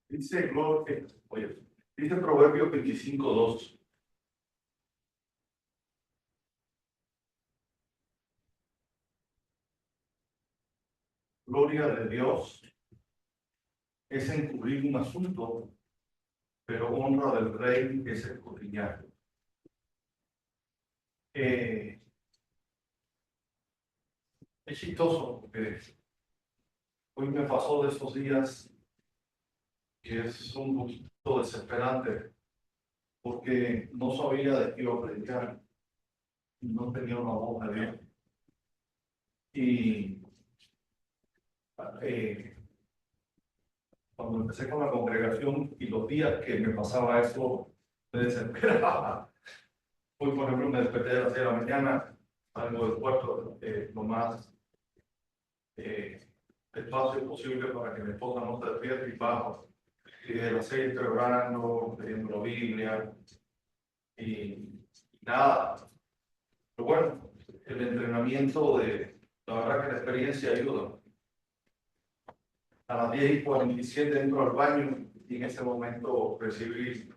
Dice, oye, dice Proverbios 25:2. Gloria de Dios es encubrir un asunto, pero honra del rey es escudriñar. Es chistoso porque hoy me pasó de esos días que es un poquito desesperante porque no sabía de qué iba a predicar y no tenía una voz de Dios. Y cuando empecé con la congregación y los días que me pasaba eso, me desesperaba. Hoy, por ejemplo, me desperté a las 6 de la mañana, salgo del cuarto lo más espacio posible para que mi esposa no se despierte y bajo. Y de las 6 estoy orando, leyendo la Biblia y nada. Pero bueno, el entrenamiento la verdad que la experiencia ayuda. A las 10:47 entro al baño y en ese momento recibí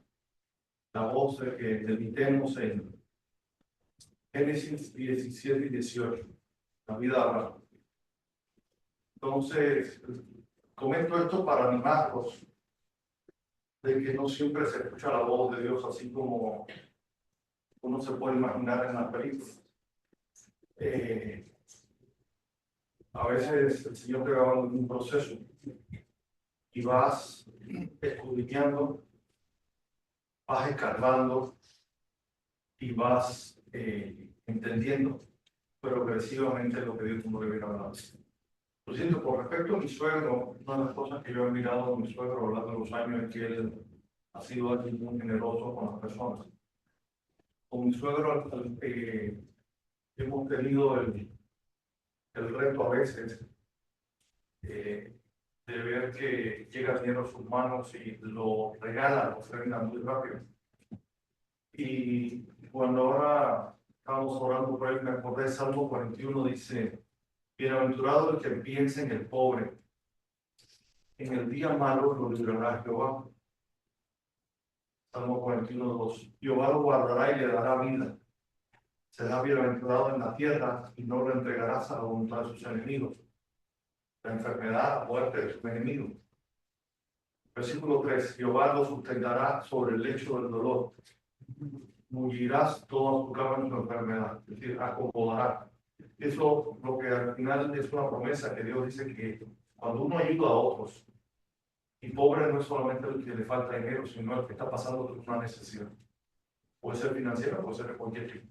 la voz de que meditemos en Génesis 17:18, la vida habla. Entonces, comento esto para animarlos de que no siempre se escucha la voz de Dios así como uno se puede imaginar en la película. A veces el Señor te va en un proceso y vas escudriñando, vas escarbando y vas entendiendo progresivamente lo que Dios no le viene hablando. Lo siento, por respecto a mi suegro, una de las cosas que yo he mirado a mi suegro a lo largo de los años es que él ha sido alguien muy generoso con las personas. Con mi suegro hemos tenido el reto a veces de ver que llega dinero a sus manos y lo regala, lo ofrenda muy rápido. Y cuando ahora estábamos orando por él, me acordé de Salmo 41, dice: bienaventurado el que piensa en el pobre, en el día malo lo librará Jehová. Salmo 41:2. Jehová lo guardará y le dará vida. Será bienaventurado en la tierra y no lo entregarás a la voluntad de sus enemigos. La enfermedad, la muerte de sus enemigos. Versículo 3. Jehová lo sustentará sobre el lecho del dolor. Mullirás toda tu cama en tu enfermedad. Es decir, acomodará. Eso lo que al final es una promesa que Dios dice que cuando uno ayuda a otros, y pobre no es solamente el que le falta dinero, sino el que está pasando por una necesidad. Puede ser financiera, puede ser de cualquier tipo.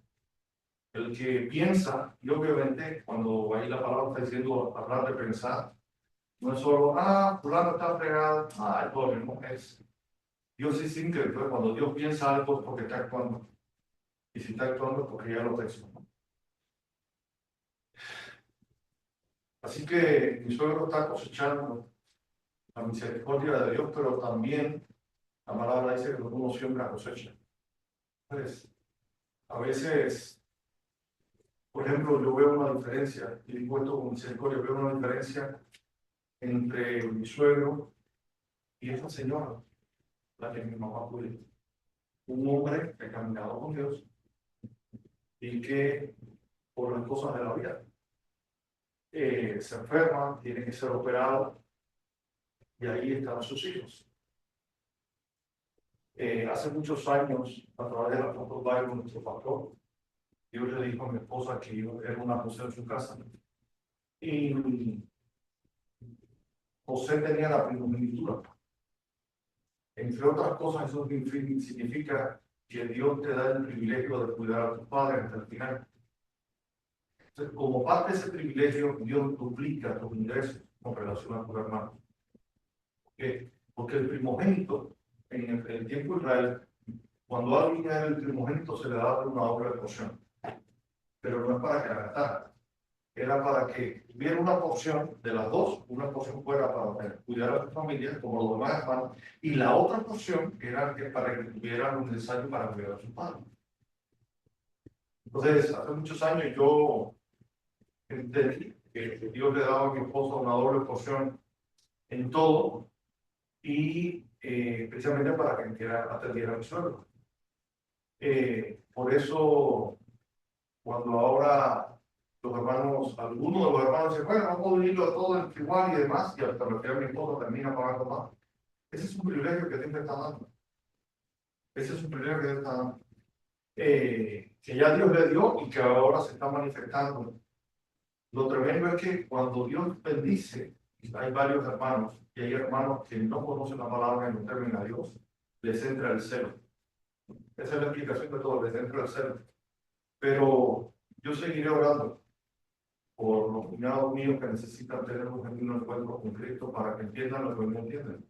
El que piensa, y obviamente cuando ahí la palabra está diciendo hablar de pensar, no es solo, fulano está fregado, el pobre, no es. Dios es increíble, cuando Dios piensa algo es porque está actuando. Y si está actuando es porque ya lo pensó. Así que mi suegro está cosechando la misericordia de Dios, pero también la palabra dice que uno siembra cosecha. Entonces, a veces, por ejemplo, yo veo una diferencia, y digo esto con misericordia, veo una diferencia entre mi suegro y esta señora, la que mi mamá fue. Un hombre que ha caminado con Dios y que, por las cosas de la vida, se enferma, tiene que ser operado, y ahí están sus hijos. Hace muchos años, a través del apóstol Byron, nuestro pastor, Dios le dijo a mi esposa que era una José en su casa. Y José tenía la primogenitura. Entre otras cosas, eso significa que Dios te da el privilegio de cuidar a tus padres hasta el final. Entonces, como parte de ese privilegio, Dios duplica tus ingresos con relación a tu hermano. ¿Por qué? Porque el primogénito, en el tiempo de Israel, cuando alguien era el primogénito, se le daba una doble porción. Pero no es para que la gastara. Era para que hubiera una porción de las dos, una porción fuera para cuidar a tu familia, como los demás hermanos, y la otra porción era para que tuvieran lo necesario para cuidar a su padre. Entonces, hace muchos años yo entendí que Dios le daba a mi esposa una doble porción en todo, y precisamente para que atendiera a mi suegro. Por eso, cuando ahora los hermanos, algunos de los hermanos dicen, bueno, vamos a dividirlo todo igual y demás, y hasta lo que mi esposo termina pagando más. Ese es un privilegio que Dios me está dando. Ese es un privilegio que Dios está dando. Que ya Dios le dio y que ahora se está manifestando. Lo tremendo es que cuando Dios bendice, hay varios hermanos, y hay hermanos que no conocen la palabra y no temen a Dios, les entra el celo. Esa es la explicación de todo, les entra el celo. Pero yo seguiré orando por los cuñados míos que necesitan tener un genuino encuentro con Cristo para que entiendan lo que no entienden.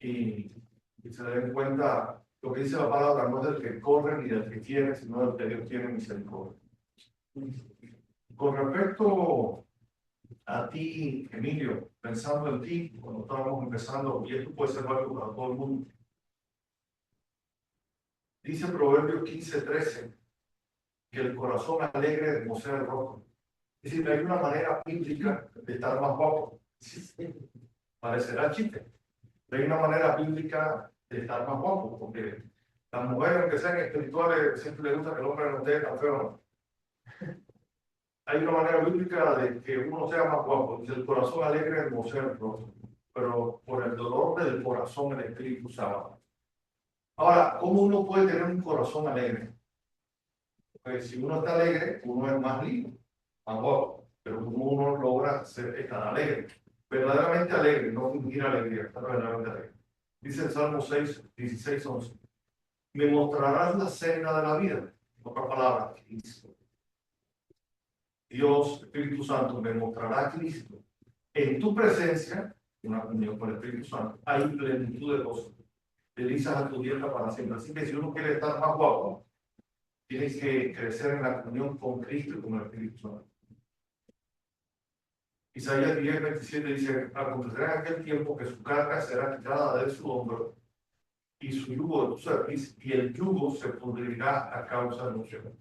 Y se den cuenta, lo que dice la palabra no es del que corre ni del que quiere, sino del que Dios tiene misericordia. Con respecto a ti, Emilio, pensando en ti, cuando estábamos empezando, y esto puede ser válido para todo el mundo, dice Proverbios 15:13, que el corazón alegre hermosea el rostro. Es decir, hay una manera bíblica de estar más guapo. Parecerá chiste. Hay una manera bíblica de estar más guapo, porque las mujeres, aunque sean espirituales, siempre les gusta que el hombre no esté tan feo, ¿no? Hay una manera bíblica de que uno sea más guapo. Dice, el corazón alegre hermosea el rostro, pero por el dolor del corazón el espíritu se abate. Ahora, ¿cómo uno puede tener un corazón alegre? Pues si uno está alegre, uno es más lindo, más guapo, pero ¿cómo uno logra estar alegre? Verdaderamente alegre, no fingir alegría, estar verdaderamente alegre. Dice el Salmo 6, 16, 11. Me mostrarás la senda de la vida. En otras palabras, Cristo. Dios, Espíritu Santo, me mostrará a Cristo. En tu presencia, una comunión con el Espíritu Santo, hay plenitud de gozo. Delicias a tu dieta para siempre. Así que si uno quiere estar más guapo, tienes que crecer en la comunión con Cristo y con el Espíritu Santo. Isaías 10:27 dice, acontecerá en aquel tiempo que su carga será quitada de su hombro y su yugo de tu cerviz, y el yugo se pudrirá a causa de la unción.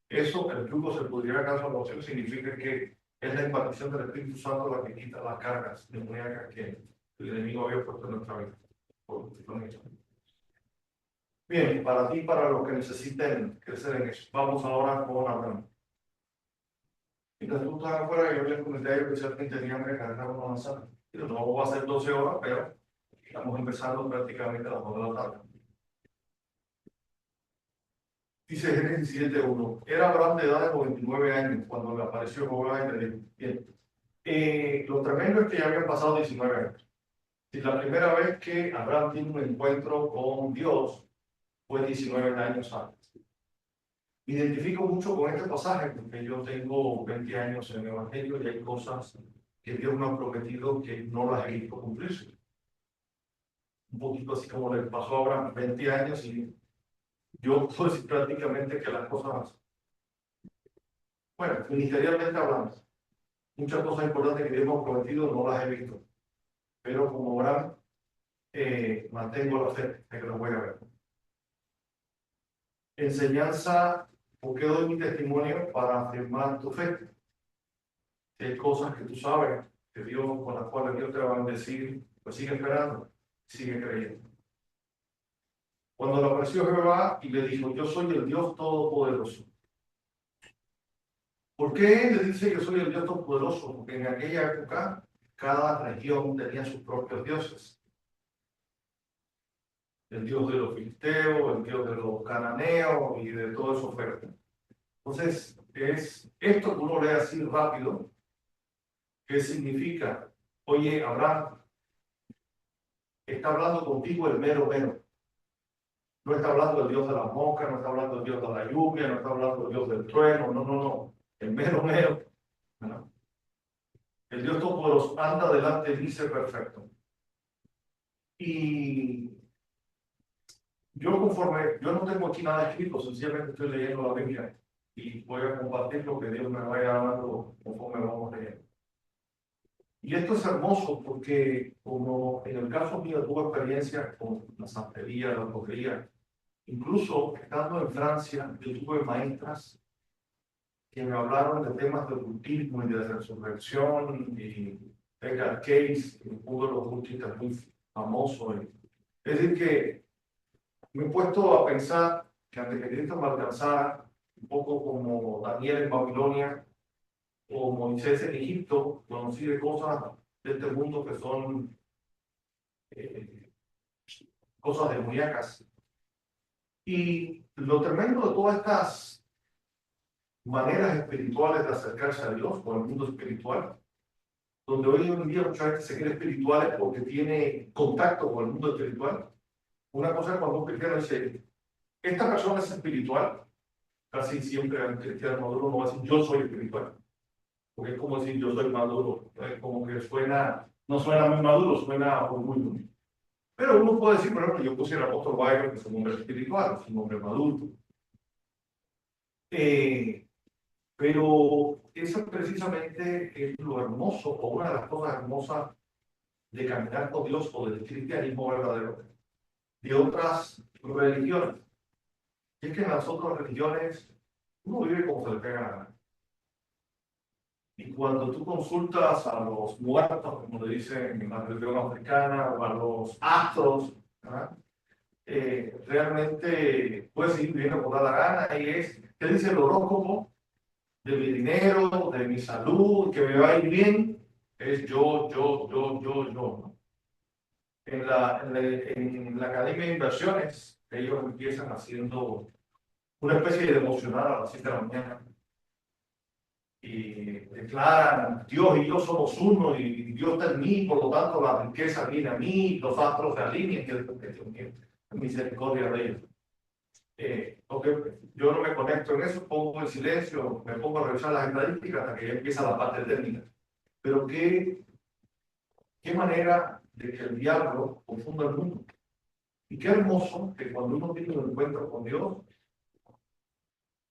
Eso, el yugo se pudrirá a causa de la unción, significa que es la impartición del Espíritu Santo la que quita las cargas demoníacas que el enemigo había puesto en nuestra vida. Bien, para ti, para los que necesiten crecer en eso. Vamos ahora con Abraham. Mientras tú estás afuera, yo les comenté a ellos que si alguien tenía que cargar una manzana. No va a ser 12 horas, pero estamos empezando prácticamente a las 2 de la tarde. Dice Génesis 7:1. Era Abraham de edad de 99 años cuando le apareció Jehová y le dijo, bien, lo tremendo es que ya habían pasado 19 años. Si la primera vez que Abraham tiene un encuentro con Dios fue 19 años antes. Me identifico mucho con este pasaje porque yo tengo 20 años en el Evangelio y hay cosas que Dios me ha prometido que no las he visto cumplirse. Un poquito así como le pasó a Abraham, 20 años y yo puedo decir prácticamente que las cosas, bueno, ministerialmente hablando, muchas cosas importantes que Dios me ha prometido no las he visto, pero como Abraham mantengo la fe de que lo voy a ver. Enseñanza, porque doy mi testimonio para afirmar tu fe. Hay cosas que tú sabes que Dios, con las cuales Dios te va a bendecir, pues sigue esperando, sigue creyendo. Cuando le apareció Jehová y le dijo, yo soy el Dios Todopoderoso. ¿Por qué le dice que soy el Dios Todopoderoso? Porque en aquella época cada región tenía sus propios dioses. El Dios de los filisteos, el Dios de los cananeos y de todo eso fuerte. Entonces, es esto que uno lee así rápido. ¿Qué significa? Oye, Abraham, está hablando contigo el mero mero. No está hablando del Dios de las moscas, no está hablando del Dios de la lluvia, no está hablando del Dios del trueno, no, no, no. El mero mero. ¿No? El Dios Todopoderoso anda delante de mí, ser perfecto. Y yo no tengo aquí nada escrito, sencillamente estoy leyendo la Biblia y voy a compartir lo que Dios me vaya dando conforme vamos leyendo. Y esto es hermoso porque, como en el caso mío, tuve experiencia con la santería, la brujería. Incluso estando en Francia, yo tuve maestras que me hablaron de temas de ocultismo y de resurrección y Edgar Cayce, uno de los cultistas muy famosos. Es decir, que me he puesto a pensar que antes que Cristo me alcanzara, un poco como Daniel en Babilonia o Moisés en Egipto, conocí de cosas de este mundo que son eh, cosas demoníacas. Y lo tremendo de todas estas maneras espirituales de acercarse a Dios, o al mundo espiritual, donde hoy en día mucha gente se cree espiritual es porque tiene contacto con el mundo espiritual. Una cosa es cuando un cristiano dice, esta persona es espiritual, casi siempre el cristiano maduro no va a decir, yo soy espiritual, porque es como decir, yo soy maduro, es como que suena, no suena muy maduro, suena orgullo. Pero uno puede decir, por ejemplo, yo puse el apóstol Byron, que es un hombre espiritual, es un hombre maduro. Pero eso precisamente es lo hermoso, o una de las cosas hermosas de caminar con Dios o del cristianismo verdadero, de otras religiones. Y es que en las otras religiones uno vive como se le pega la gana. Y cuando tú consultas a los muertos, como le dicen en la religión africana, o a los astros, ¿verdad? Realmente puedes seguir viviendo como da la gana. Y es, ¿qué dice el horóscopo? De mi dinero, de mi salud, que me va a ir bien, es yo, ¿no? En la Academia de Inversiones, ellos empiezan haciendo una especie de devocional a las 7 de la mañana y declaran, Dios y yo somos uno y Dios está en mí, por lo tanto la riqueza viene a mí, los astros se alinean, que Dios mío, misericordia de ellos. Porque yo no me conecto en eso, pongo en silencio, me pongo a revisar las estadísticas hasta que ya empieza la parte técnica. Pero qué manera de que el diablo confunda el mundo. Y qué hermoso que cuando uno tiene un encuentro con Dios,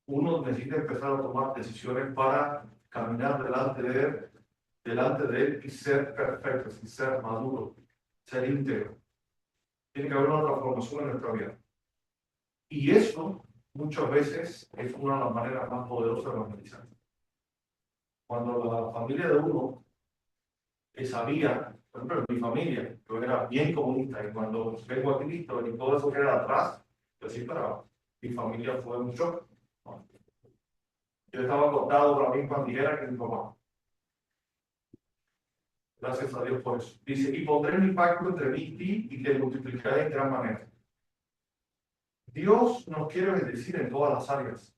uno necesita empezar a tomar decisiones para caminar delante de Él y ser perfecto, y ser maduro, ser íntegro. Tiene que haber una transformación en nuestra vida. Y eso muchas veces es una de las maneras más poderosas de evangelizar. Cuando la familia de uno sabía, por ejemplo, en mi familia, yo era bien comunista y cuando vengo a Cristo y todo eso queda atrás, pues sí, para mi familia fue un shock, ¿no? Yo estaba acostado por la misma tijera que mi papá. Gracias a Dios por eso. Dice, y pondré mi pacto entre mí y ti y te multiplicaré en gran manera. Dios nos quiere bendecir en todas las áreas,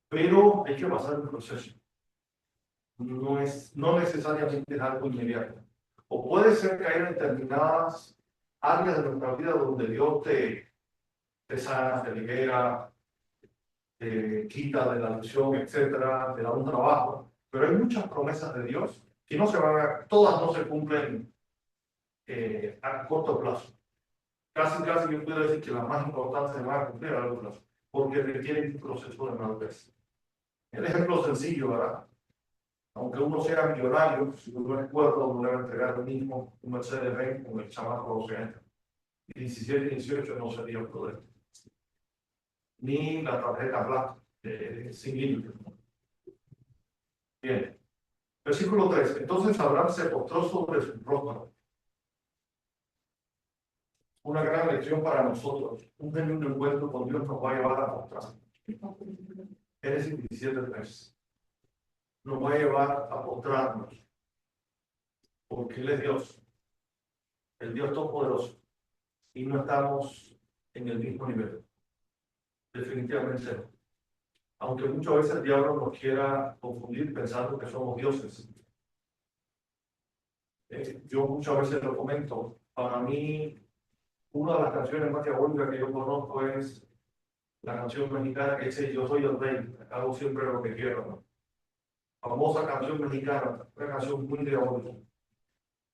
pero hay que pasar un proceso. No necesariamente es algo inmediato. O puede ser que haya determinadas áreas de nuestra vida donde Dios te sana, te libera, te quita de la adicción, etcétera, te da un trabajo. Pero hay muchas promesas de Dios que no se van todas no se cumplen a corto plazo. Casi yo puedo decir que las más importantes se van a cumplir a largo plazo, porque requieren un proceso de madurez. El ejemplo sencillo, ¿verdad? Aunque uno sea millonario, si uno es cuerdo, uno le va a entregar lo mismo un Mercedes-Benz con el chamaco de 12 años. 17, 18 no sería prudente. Ni la tarjeta Black sin límite. Bien. Versículo 3. Entonces Abraham se postró sobre su rostro. Una gran lección para nosotros. Un genuino encuentro con Dios nos va a llevar a postrar. Génesis 17:3. Nos va a llevar a postrarnos. Porque Él es Dios. El Dios Todopoderoso. Y no estamos en el mismo nivel. Definitivamente no. Aunque muchas veces el diablo nos quiera confundir pensando que somos dioses. Yo muchas veces lo comento. Para mí, una de las canciones más diabólicas que yo conozco es la canción mexicana que dice Yo soy el rey, hago siempre lo que quiero, ¿no? Famosa canción mexicana, una canción muy diabólica.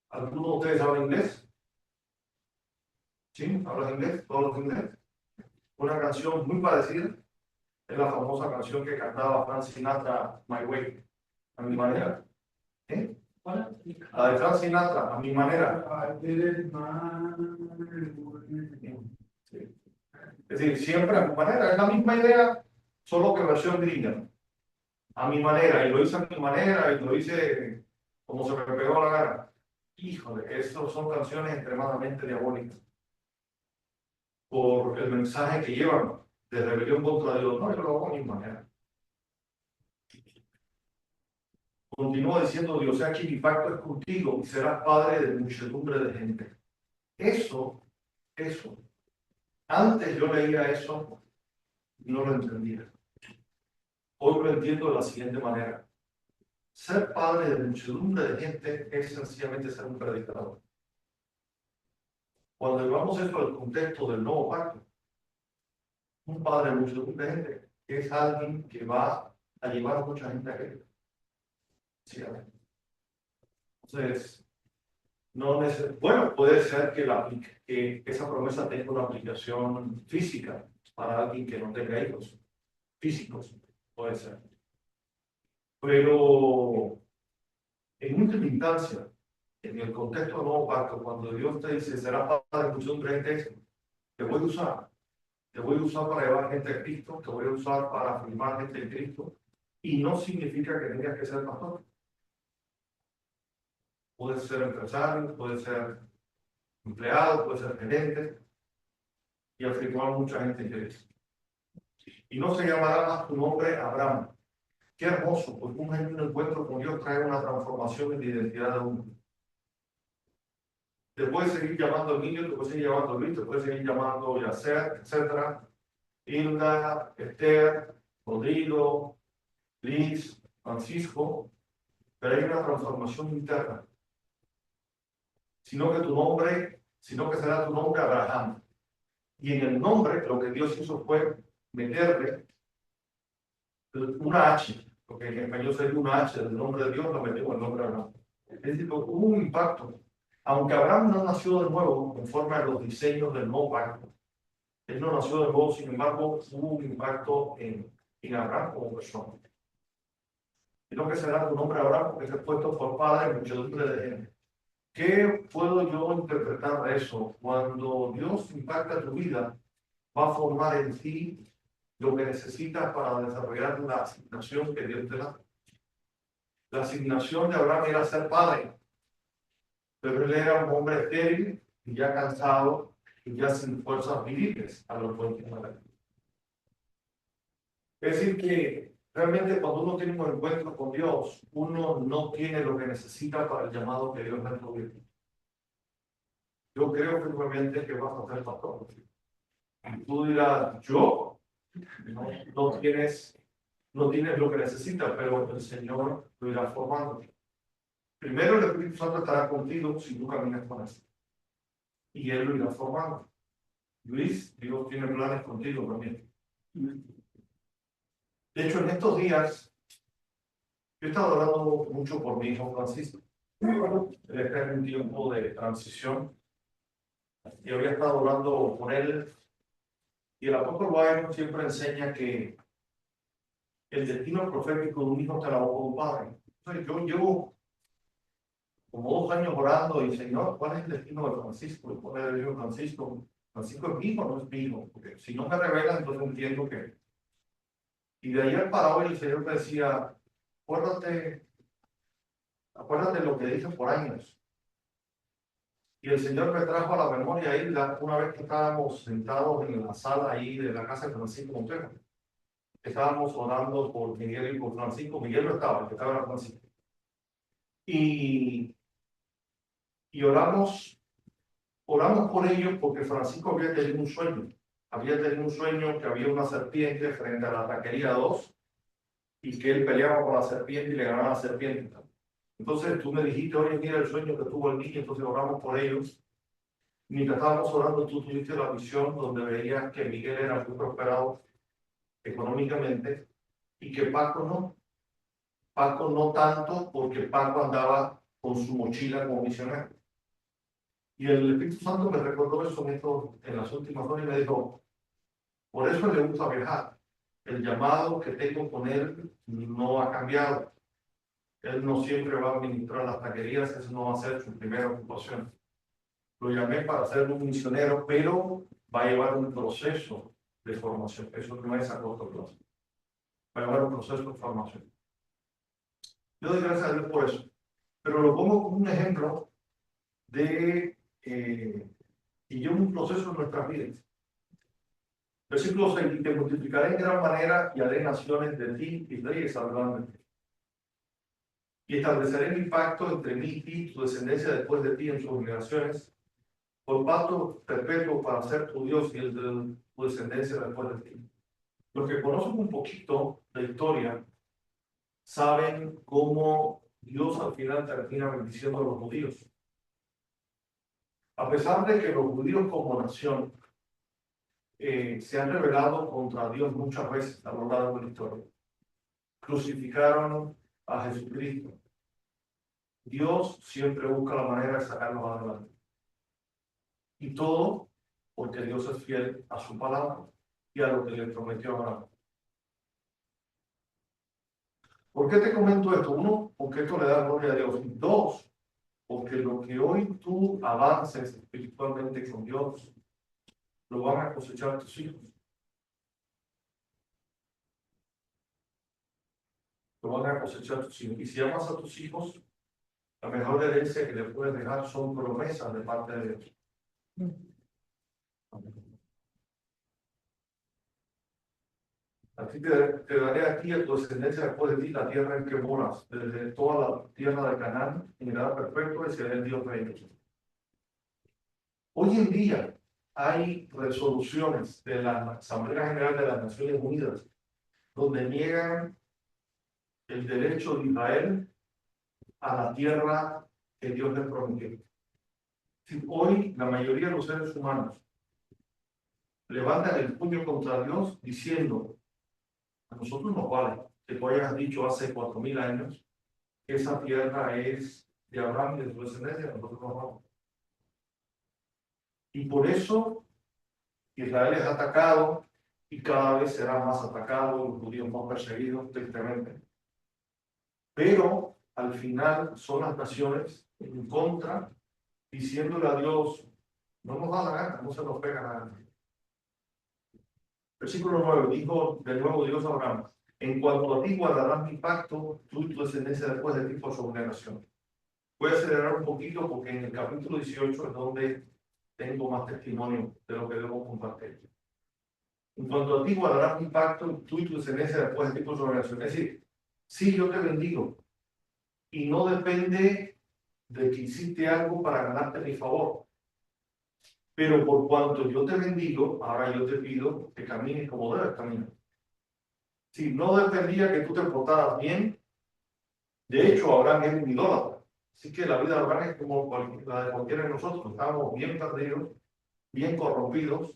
¿Alguno de ustedes habla inglés? ¿Sí? ¿Hablan inglés? ¿Todos los inglés? Una canción muy parecida es la famosa canción que cantaba Frank Sinatra, My Way, a mi manera. ¿Eh? La de Frank Sinatra, a mi manera. Sí. Es decir, siempre a mi manera, es la misma idea, solo que versión gringa. a mi manera, y lo hice a mi manera, y lo hice como se me pegó la gana. Híjole, esas son canciones extremadamente diabólicas por el mensaje que llevan de rebelión contra Dios. No, yo lo hago a mi manera. Continúa diciendo Dios, aquí mi pacto es contigo y serás padre de muchedumbre de gente. Eso, antes yo leía eso y no lo entendía. Hoy lo entiendo de la siguiente manera. Ser padre de muchedumbre de gente es sencillamente ser un predicador. Cuando llevamos esto al contexto del nuevo pacto, un padre de muchedumbre de gente es alguien que va a llevar a mucha gente a Cristo. Sí, amén. Entonces, no bueno, puede ser que esa promesa tenga una aplicación física para alguien que no tenga hijos físicos, puede ser. Pero en última instancia, en el contexto del nuevo pacto, cuando Dios te dice, será padre de muchedumbre de gente, te voy a usar. Te voy a usar para llevar gente a Cristo, te voy a usar para afirmar gente en Cristo, y no significa que tengas que ser pastor. Puedes ser empresario, puedes ser empleado, puedes ser gerente, y afirmar mucha gente en Cristo. Y no se llamará más tu nombre Abraham. Qué hermoso, porque un encuentro con Dios trae una transformación en la identidad de uno. Te puedes seguir llamando niño, te puedes seguir llamando Luis, te puedes seguir llamando Yacer, etc. Hilda, Esther, Rodrigo, Liz, Francisco, pero hay una transformación interna. Sino que será tu nombre Abraham. Y en el nombre, lo que Dios hizo fue meterle una H, porque en español sería una H del nombre de Dios, lo metió en el nombre de Abraham. Es decir, hubo un impacto. Aunque Abraham no nació de nuevo conforme a los diseños del nuevo pacto, él no nació de nuevo, sin embargo, hubo un impacto en Abraham como persona. Y lo que será tu nombre Abraham, porque se puesto por padre de muchedumbre de gente. ¿Qué puedo yo interpretar de eso? Cuando Dios impacta tu vida, va a formar en ti lo que necesitas para desarrollar la asignación que Dios te da. La asignación de Abraham era ser padre, pero él era un hombre estéril y ya cansado y ya sin fuerzas viriles a los 29 años. Es decir, que realmente cuando uno tiene un encuentro con Dios, uno no tiene lo que necesita para el llamado que Dios le ha provisto. Yo creo firmemente que vas a ser pastor. Y tú dirás, yo no tienes lo que necesitas, pero el Señor lo irá formando. Primero el Espíritu Santo estará contigo si tú caminas con él. Y Él lo irá formando. Luis, Dios tiene planes contigo también. De hecho, en estos días, yo he estado orando mucho por mi hijo Francisco. Él está en un tiempo de transición. Y había estado orando por él. Y el apóstol Byron siempre enseña que el destino profético de un hijo te la boca de un padre. Entonces, yo llevo como 2 años orando y Señor, ¿cuál es el destino de Francisco? ¿Y cuál es el destino de Francisco? Francisco es mi hijo, no es mi hijo. Porque si no me revela, entonces entiendo que. Y de ayer para hoy el Señor me decía, acuérdate lo que dije por años. Y el Señor me trajo a la memoria ahí una vez que estábamos sentados en la sala ahí de la casa de Francisco Montero. Estábamos orando por Miguel y por Francisco. Miguel no estaba, el que estaba era Francisco. Y oramos por ellos porque Francisco había tenido un sueño. Había tenido un sueño que había una serpiente frente a la taquería 2 y que él peleaba con la serpiente y le ganaba a la serpiente. Entonces tú me dijiste, oye, mira el sueño que tuvo el niño, entonces oramos por ellos. Mientras estábamos orando, tú tuviste la visión donde veías que Miguel era muy prosperado económicamente y que Paco no. Paco no tanto porque Paco andaba con su mochila como misionero. Y el Espíritu Santo me recordó eso en las últimas horas y me dijo, por eso le gusta viajar. El llamado que tengo con él no ha cambiado. Él no siempre va a administrar las taquerías, eso no va a ser su primera ocupación. Lo llamé para ser un misionero, pero va a llevar un proceso de formación. Eso no es a corto plazo. Va a llevar un proceso de formación. Yo doy gracias a Dios por eso. Pero lo pongo como un ejemplo de y yo un proceso en nuestras vidas. Versículo 6, y te multiplicaré en gran manera y haré naciones de ti y reyes saldrán de ti. Y estableceré mi pacto entre mí y ti, tu descendencia después de ti en sus generaciones, por pacto perpetuo para ser tu Dios y el de tu descendencia después de ti. Los que conocen un poquito de historia saben cómo Dios al final termina bendiciendo a los judíos. A pesar de que los judíos como nación se han rebelado contra Dios muchas veces a lo largo de la historia, crucificaron a Jesucristo. Dios siempre busca la manera de sacarlos adelante. Y todo porque Dios es fiel a su palabra y a lo que le prometió a Abraham. ¿Por qué te comento esto? Uno, porque esto le da gloria a Dios. Y dos, porque lo que hoy tú avances espiritualmente con Dios, lo van a cosechar tus hijos. Lo van a cosechar tus hijos. Y si amas a tus hijos, la mejor herencia que le puedes dejar son promesas de parte de Dios. Así te daré a ti y a tu descendencia después de ti la tierra en que moras, desde toda la tierra de Canaán, y mirada perpetua, y seré el Dios de ellos. Hoy en día hay resoluciones de la Asamblea General de las Naciones Unidas donde niegan el derecho de Israel a la tierra que Dios les prometió. Si hoy la mayoría de los seres humanos levantan el puño contra Dios diciendo: a nosotros nos vale que tú hayas dicho hace 4000 años que esa tierra es de Abraham y de su descendencia, nosotros nos vamos. Y por eso Israel es atacado y cada vez será más atacado, los judíos más perseguidos, tristemente. Pero al final son las naciones en contra, diciéndole a Dios: no nos da la gana, no se nos pega nada. Versículo 9, dijo de nuevo Dios a Abraham: en cuanto a ti guardarás mi pacto, tú y tu descendencia después de ti por su generación. Voy a acelerar un poquito porque en el capítulo 18 es donde tengo más testimonio de lo que debo compartir. En cuanto a ti guardarás mi pacto, tú y tu descendencia después de ti por su generación. Es decir, sí, yo te bendigo. Y no depende de que hiciste algo para ganarte mi favor. Pero por cuanto yo te bendigo, ahora yo te pido que camines como debes caminar. Si no dependía que tú te portaras bien, de hecho, Abraham es un idólatra. Así que la vida de Abraham es como la de cualquiera de nosotros. Estamos bien perdidos, bien corrompidos,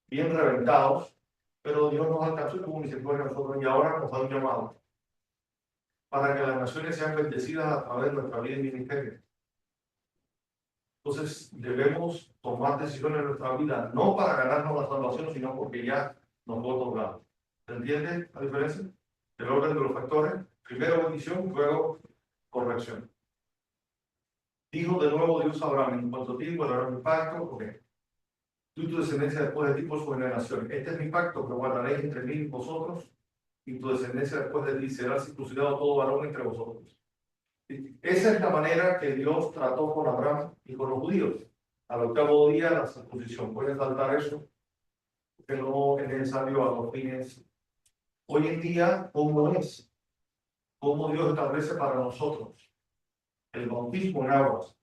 bien reventados, pero Dios nos alcanzó y tuvo misericordia de nosotros y ahora nos da un llamado para que las naciones sean bendecidas a través de nuestra vida y ministerio. Entonces debemos tomar decisiones en nuestra vida, no para ganarnos la salvación, sino porque ya nos fue otorgado. ¿Se entiende la diferencia? El orden de los factores: primero bendición, luego corrección. Dijo de nuevo Dios a Abraham: en cuanto a ti guardaré mi pacto, porque tú y tu descendencia después de ti por su generación. Este es mi pacto que guardaréis entre mí y vosotros, y tu descendencia después de ti será circuncidado todo varón entre vosotros. Esa es la manera que Dios trató con Abraham y con los judíos. Al octavo día la circuncisión. Pueden saltar eso, que no es necesario a los fines. Hoy en día, ¿cómo es? ¿Cómo Dios establece para nosotros el bautismo en aguas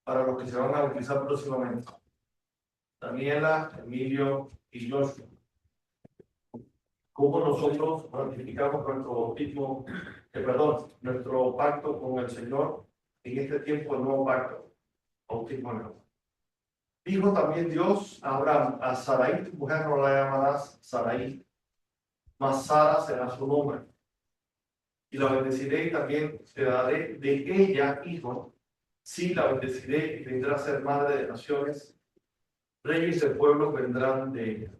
para los que se van a bautizar próximamente? Daniela, Emilio y Joshua. ¿Cómo nosotros ratificamos nuestro bautismo, nuestro pacto con el Señor en este tiempo del nuevo pacto? Bautismo en agua. Dijo también Dios a Abraham: a Sarai tu mujer no la llamarás Sarai, mas Sara será su nombre. Y la bendeciré y también te daré de ella hijo. Sí, la bendeciré y vendrá a ser madre de naciones. Reyes de pueblos vendrán de ella.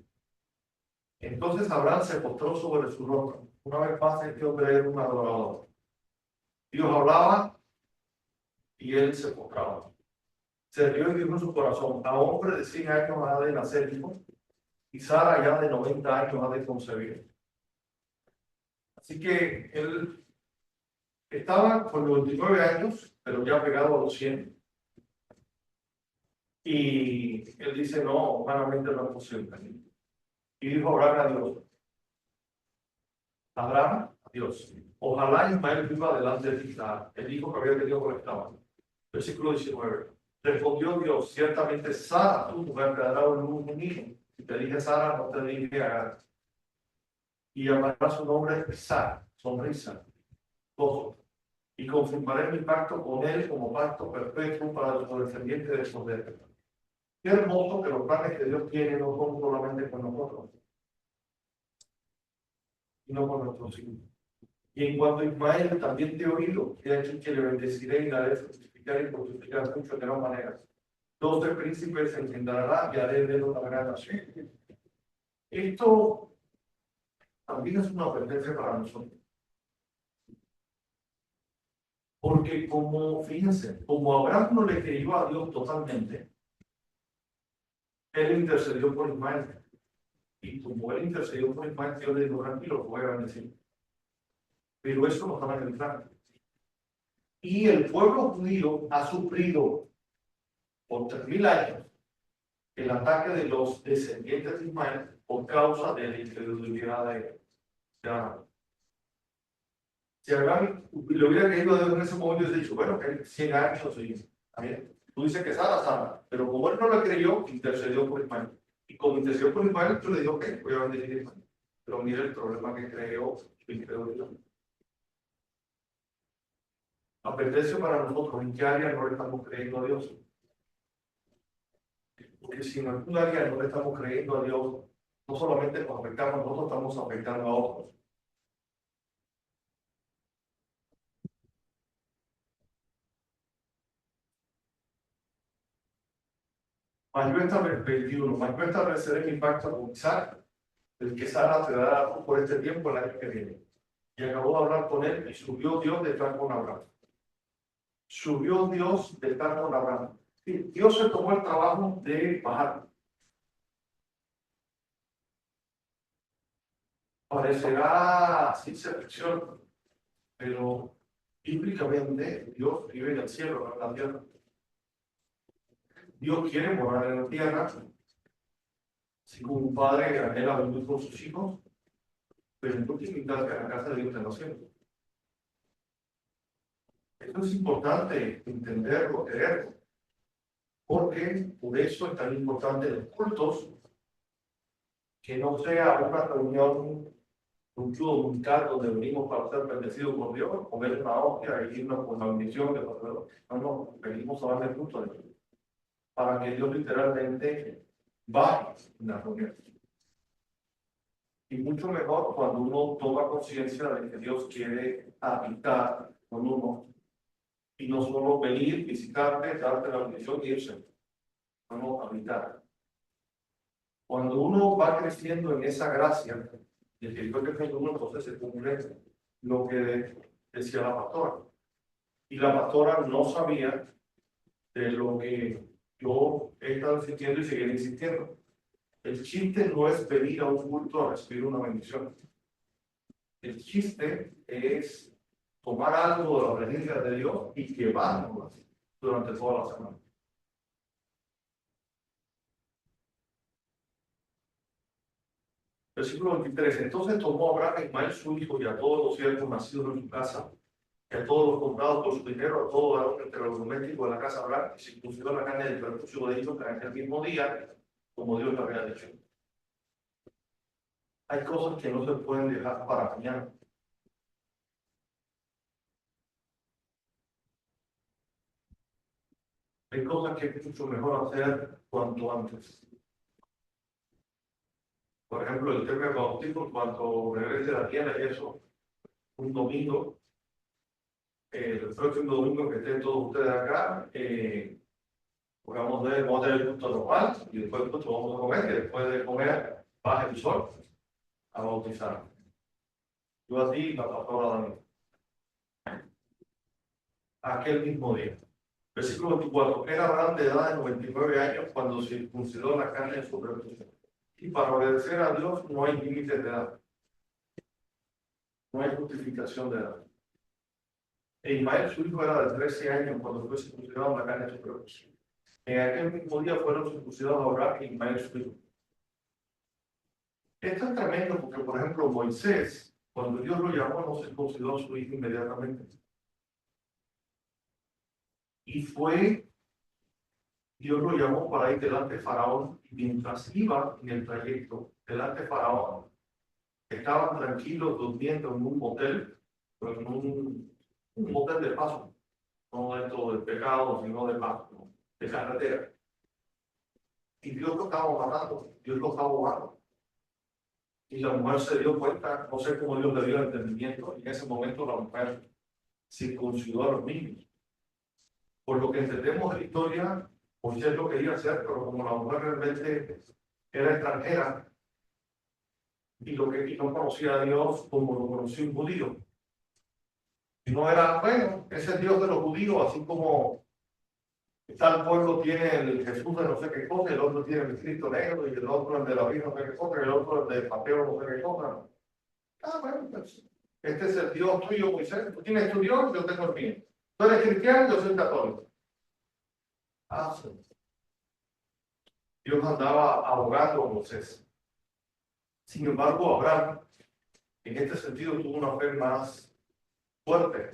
Entonces Abraham se postró sobre su rostro. Una vez más, este hombre era un adorador. Dios hablaba y él se postraba. Se rió y dijo en su corazón: a hombre de 100 años ha de nacer hijo, y Sara ya de 90 años ha de concebir. Así que él estaba con 99 años, pero ya pegado a los 100. Y él dice, no, humanamente no es posible. Y dijo Abraham a Dios, Abraham, a Dios, ojalá Ismael viva delante de ti, el hijo que había tenido con Esteban. Versículo 19. Respondió Dios, ciertamente Sara, tu mujer, te dará un hijo. Si te dije Sara, no te dije Agar. Y llamará su nombre Isaac, sonrisa, gozo. Y confirmaré mi pacto con él como pacto perpetuo para los descendientes de su poder. Qué hermoso que los planes que Dios tiene no son solamente con nosotros, sino con nuestros hijos. Y en cuanto a Ismael, también te he oído, que aquí que le bendeciré y la haré fructificar y fructificar mucho de gran manera. 12 príncipes se engendrará y haré de él una gran nación. Esto también es una advertencia para nosotros. Porque como, fíjense, como Abraham no le creyó a Dios totalmente, él intercedió por Ismael. Y como él intercedió por Ismael, Dios le dijo, tranquilo, voy a bendecir. Pero eso no estaba en el plan. Y el pueblo judío ha sufrido por 3000 años el ataque de los descendientes de Ismael por causa de la incredulidad de Abraham. Si Abraham le hubiera creído a Dios en ese momento, hubiera dicho, bueno, que 100 años, y también. Tú dices que Sara, pero como él no lo creyó, intercedió por Ismael. Y como intercedió por Ismael, tú le dijo, ok, voy a bendecir a Ismael. Pero mira el problema que creó su incredulidad. Advertencia para nosotros, ¿en qué área no le estamos creyendo a Dios? Porque si en algún área no le estamos creyendo a Dios, no solamente nos afectamos, nosotros estamos afectando a otros. Mas yo estableceré, 21, mas yo estableceré mi pacto con Isaac, el que Sara te dará por este tiempo el año que viene. Y acabó de hablar con él y subió Dios de estar con Abraham. Subió Dios de estar con Abraham. Sí, Dios se tomó el trabajo de bajar. Parecerá ciencia ficción, pero bíblicamente Dios vive en el cielo, no en la tierra. Dios quiere morar en la tierra, así como un padre anhela vivir con sus hijos, pero en última instancia la casa de Dios en los cielos. Esto es importante entenderlo, creerlo, porque por eso es tan importante los cultos, que no sea una reunión, un club dominical donde venimos para ser bendecidos por Dios, comer una hostia y irnos con la bendición de los Dios. No, venimos a darle culto a Dios, para que Dios literalmente baje en la reunión. Y mucho mejor cuando uno toma conciencia de que Dios quiere habitar con uno y no solo venir, visitarte, darte la bendición y irse, no habitar. Cuando uno va creciendo en esa gracia, de que Dios que uno, entonces se cumple lo que decía la pastora. Y la pastora no sabía de lo que yo he estado insistiendo y seguiré insistiendo. El chiste no es venir a un culto a recibir una bendición. El chiste es tomar algo de la presencia de Dios y llevarlo durante toda la semana. Versículo 23. Entonces tomó Abraham a Ismael su hijo y a todos los siervos nacidos en su casa, y a todos los comprados por su dinero, a todo varón entre los domésticos de la casa Abraham, y se incluyó la carne del percusivo de ellos en el mismo día, como Dios le había dicho. Hay cosas que no se pueden dejar para mañana. Hay cosas que es mucho mejor hacer cuanto antes. Por ejemplo, el tema de bautismo, cuando regrese a la tierra y eso, un domingo, el próximo domingo que estén todos ustedes acá, vamos a tener el culto normal y después del culto vamos a comer, y después de comer baja el sol a bautizar. Yo a ti y la pastora Daniel. Aquel mismo día. Versículo 24. Era Abraham de edad de 99 años cuando circuncidó la carne de su reproducción. Y para obedecer a Dios no hay límites de edad. No hay justificación de edad. E Ismael, su hijo, era de 13 años cuando fue circuncidado en la carne de su propio. En aquel mismo día fueron circuncidados Abraham y Ismael, su hijo. Esto es tremendo porque, por ejemplo, Moisés, cuando Dios lo llamó, no circuncidó a su hijo inmediatamente. Y Dios lo llamó para ir delante de Faraón, y mientras iba en el trayecto delante de Faraón, estaban tranquilos durmiendo en un motel, pero en un motel de paso, no dentro del pecado, sino de paso, ¿no? De carretera. Y Dios lo estaba matando, Dios lo estaba ahogando. Y la mujer se dio cuenta, no sé cómo Dios le dio el entendimiento, y en ese momento la mujer circuncidó a los niños. Por lo que entendemos de la historia, Moisés lo quería hacer, pero como la mujer realmente era extranjera y no conocía a Dios como lo conocía un judío, y no era, bueno, es el Dios de los judíos, así como tal pueblo tiene el Jesús de no sé qué cosa, el otro tiene el Cristo negro, y el otro el de la Virgen no sé qué cosa, y el otro el de Mateo no sé qué cosa. Ah, bueno, pues este es el Dios tuyo, Moisés. Tú tienes tu Dios, yo tengo el mío. Tú eres cristiano, yo soy católico. Ah, sí. Dios andaba abogando a Moisés. Sin embargo, Abraham, en este sentido, tuvo una fe más fuerte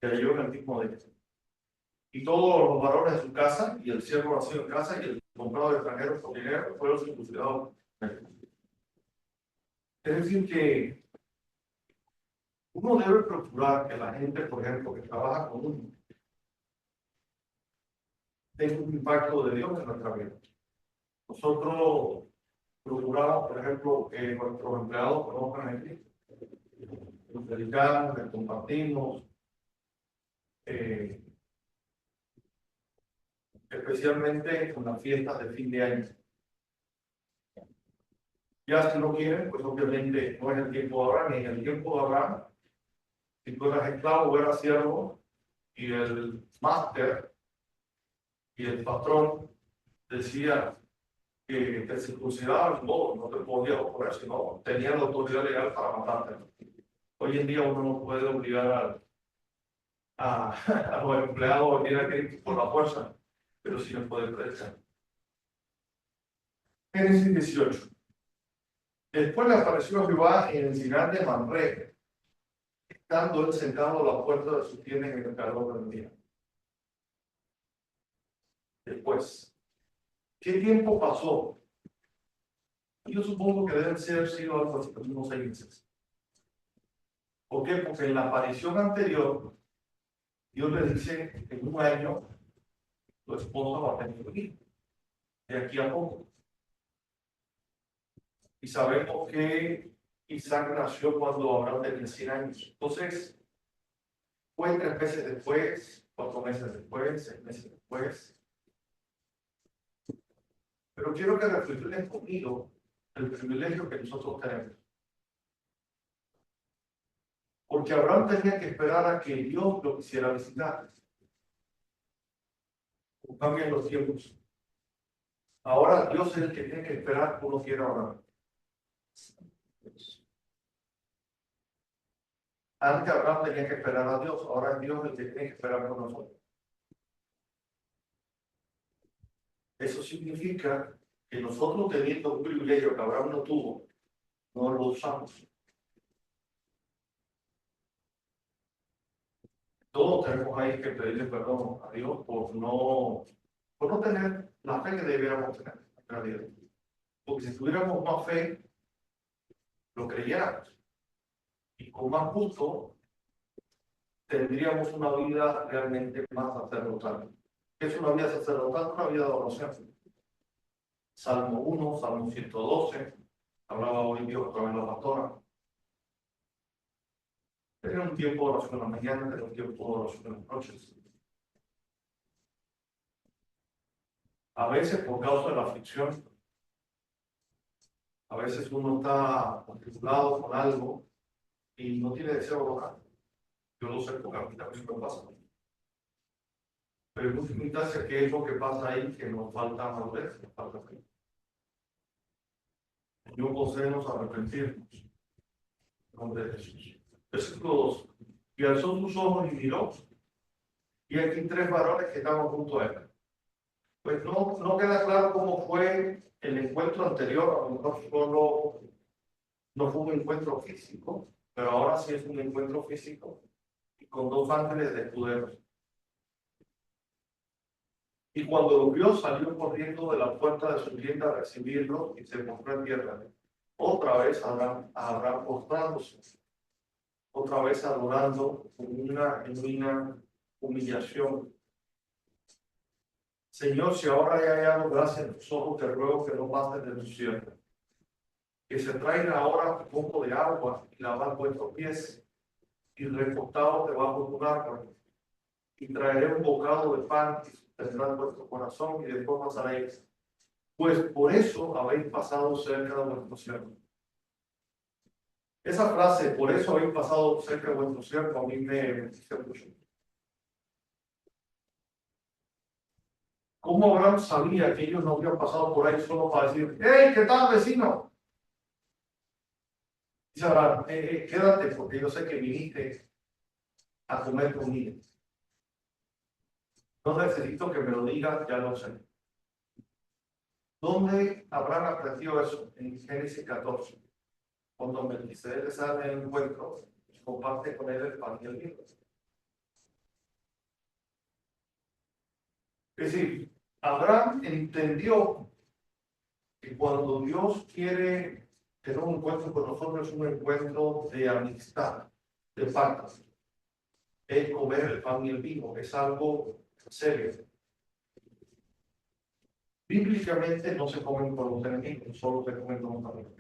que halló en el mismo de él. Y todos los varones de su casa, y el siervo nacido en casa, y el comprado de extranjeros con dinero, fueron circuncidados. Es decir, que uno debe procurar que la gente, por ejemplo, que trabaja con uno, tenga un impacto de Dios en nuestra vida. Nosotros procuramos, por ejemplo, que nuestros empleados conozcan a Cristo. Nos dedicamos, les compartimos, especialmente con las fiestas de fin de año. Ya si no quieren, pues obviamente no es el tiempo de Abraham, ni en el tiempo de Abraham, si tú eras esclavo o eras siervo, y el máster y el patrón decía que te circuncidaban, no te podías oponer, sino tenía la autoridad legal para matarte. Hoy en día uno no puede obligar a los empleados a venir a Cristo por la fuerza, pero sí nos puede predicar. Génesis 18. Después le apareció Jehová en el Sinar de Mamre, estando él sentado a la puerta de su tienda en el calor del día. Después, ¿qué tiempo pasó? Yo supongo que deben sido algo así como unos 6 meses. ¿Por qué? Porque en la aparición anterior, Dios le dice que en un año tu esposa va a tener un hijo, de aquí a poco. Y sabemos que Isaac nació cuando Abraham tenía 100 años. Entonces, fue 3 meses después, 4 meses después, 6 meses después. Pero quiero que reflexionen conmigo el privilegio que nosotros tenemos. Porque Abraham tenía que esperar a que Dios lo quisiera visitar. Cambian los tiempos. Ahora Dios es el que tiene que esperar que uno quiera orar. Antes Abraham tenía que esperar a Dios, ahora es Dios el que tiene que esperar por nosotros. Eso significa que nosotros teniendo un privilegio que Abraham no tuvo, no lo usamos. Todos tenemos ahí que pedirle perdón a Dios por no tener la fe que debiéramos tener en realidad. Porque si tuviéramos más fe, lo creyéramos. Y con más gusto, tendríamos una vida realmente más sacerdotal. ¿Qué es una vida sacerdotal? Una vida de oración. Salmo 1, Salmo 112, hablaba hoy Dios a través de la pastora. Tener un tiempo de oración en la mañana, tener un tiempo de oración en las noches. A veces por causa de la aflicción, a veces uno está matriculado con algo y no tiene deseo de orar. Yo lo sé porque a mí también me pasa. Pero en última instancia, ¿qué es lo que pasa ahí? Que nos falta madurez, nos falta fe. Yo concédenos arrepentirnos en nombre de Jesús. Versículo 2. Y alzó sus ojos y miró, y aquí tres varones que estaban junto a él. Pues no queda claro cómo fue el encuentro anterior, a lo mejor solo no fue un encuentro físico, pero ahora sí es un encuentro físico y con dos ángeles de escuderos. Y cuando lo vio, salió corriendo de la puerta de su tienda a recibirlo y se postró en tierra. Otra vez Abraham postrándose, otra vez adorando con una genuina humillación. Señor, si ahora he hallado gracia en tus ojos, te ruego que no pases de tu siervo. Que se traiga ahora un poco de agua y lavar vuestros pies y recostados debajo de un árbol. Y traeré un bocado de pan y sustendrá vuestro corazón y después pasaréis. Pues por eso habéis pasado cerca de vuestro siervo. Esa frase, por eso habéis pasado cerca de vuestro siervo, a mí me dice mucho. ¿Cómo Abraham sabía que ellos no habían pasado por ahí solo para decir, hey, ¿qué tal, vecino? Dice Abraham, quédate porque yo sé que viniste a comer conmigo. No necesito que me lo digas, ya lo sé. ¿Dónde Abraham aprendió eso? En Génesis 14. Cuando Melquisedec sale en el encuentro, comparte con él el pan y el vino. Es decir, Abraham entendió que cuando Dios quiere tener un encuentro con nosotros, es un encuentro de amistad, de pacto. Es comer el pan y el vino, es algo serio. Bíblicamente no se comen con los enemigos, solo se comen con los amigos.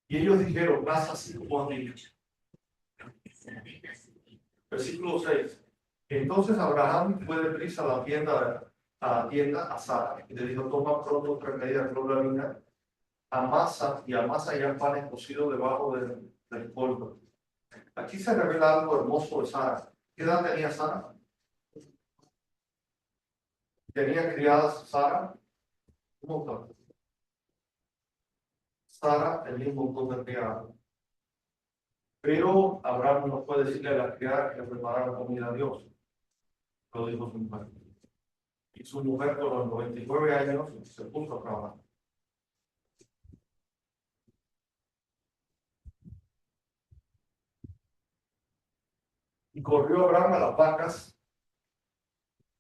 Y ellos dijeron, haz así como han dicho. Versículo 6. Entonces Abraham fue deprisa a la tienda a Sara y le dijo, toma pronto 3 medidas de flor de harina, amasa ya panes cocidos debajo del polvo. Aquí se revela algo hermoso de Sara. ¿Qué edad tenía Sara? ¿Tenía criadas Sara? Un montón. Sara tenía un montón de criadas. Pero Abraham no puede decirle a las criadas que le prepararan comida a Dios. Lo dijo su mujer. Y su mujer, por los 99 años, se puso a trabajar. Y corrió Abraham a las vacas.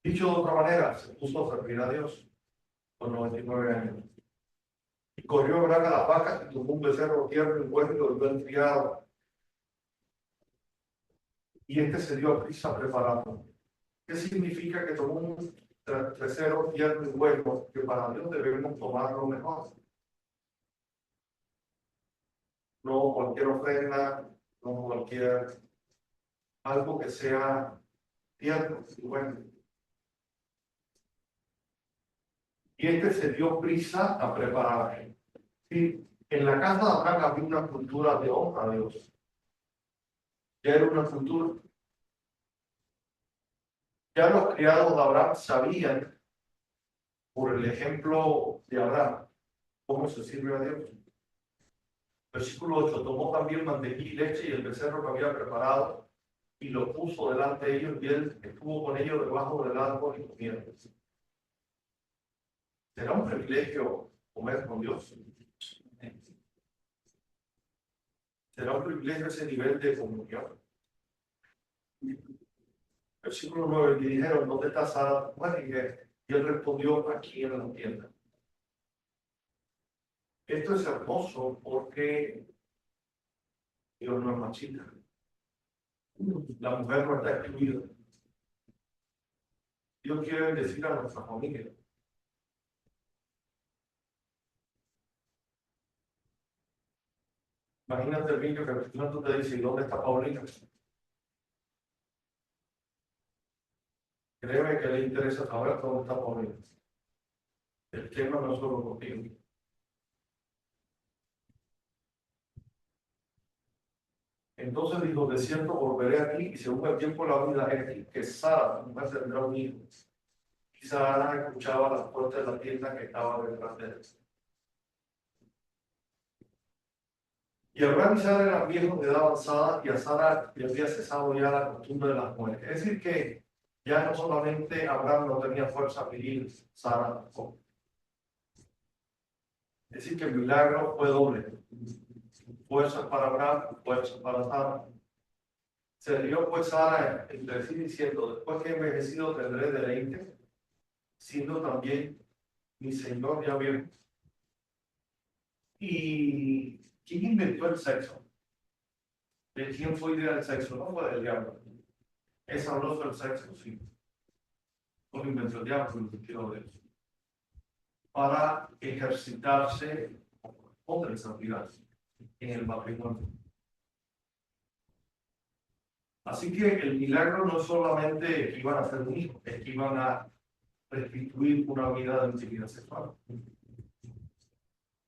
Dicho de otra manera, se puso a servir a Dios por 99 años. Y corrió Abraham a las vacas y tomó un becerro tierno y bueno y lo dio al criado. Y este se dio a prisa preparando. ¿Qué significa que tomó un becerro tierno y bueno? Que para Dios debemos tomar lo mejor. No cualquier ofrenda, no cualquier algo que sea tierno y bueno. Y este se dio prisa a preparar. Sí, en la casa de Abraham había una cultura de honra a Dios. Ya era una cultura. Ya los criados de Abraham sabían, por el ejemplo de Abraham, cómo se sirve a Dios. Versículo 8. Tomó también mantequilla y leche y el becerro que había preparado y lo puso delante de ellos y él estuvo con ellos debajo del árbol y comieron. ¿Será un privilegio comer con Dios? ¿Será un privilegio ese nivel de comunión? Versículo 9. Y dijeron, ¿dónde está Sara? Bueno, y él respondió, aquí en la tienda. Esto es hermoso porque Dios no es machista. La mujer no está excluida. Dios quiere bendecir a nuestra familia. Imagínate el niño que el Espíritu te dice, ¿y dónde está Paulina? Créeme que le interesa saber dónde está Paulina. El tema no es solo contigo. Entonces dijo, de cierto volveré aquí y según el tiempo de la vida es que Sara, tu mujer, tendrá un hijo. Y Sara escuchaba las puertas de la tienda que estaba detrás de él. Y Abraham y Sara eran viejos de edad avanzada y a Sara le había cesado ya la costumbre de las mujeres. Es decir, que ya no solamente Abraham no tenía fuerza viril, Sara tampoco. Es decir, que el milagro fue doble. Fuerza para Abraham, fuerza para Sara. Se rió pues Sara entre sí diciendo, después que he envejecido tendré deleite, siendo también mi Señor ya viejo. ¿Y quién inventó el sexo? ¿De quién fue idea del sexo? No fue del diablo. Es sabroso el sexo, sí. No lo inventó el diablo, lo quiero de eso. Para ejercitarse otra santidad en el matrimonio. Así que el milagro no solamente que iban a ser un hijo, es que iban a restituir una vida de intimidad sexual.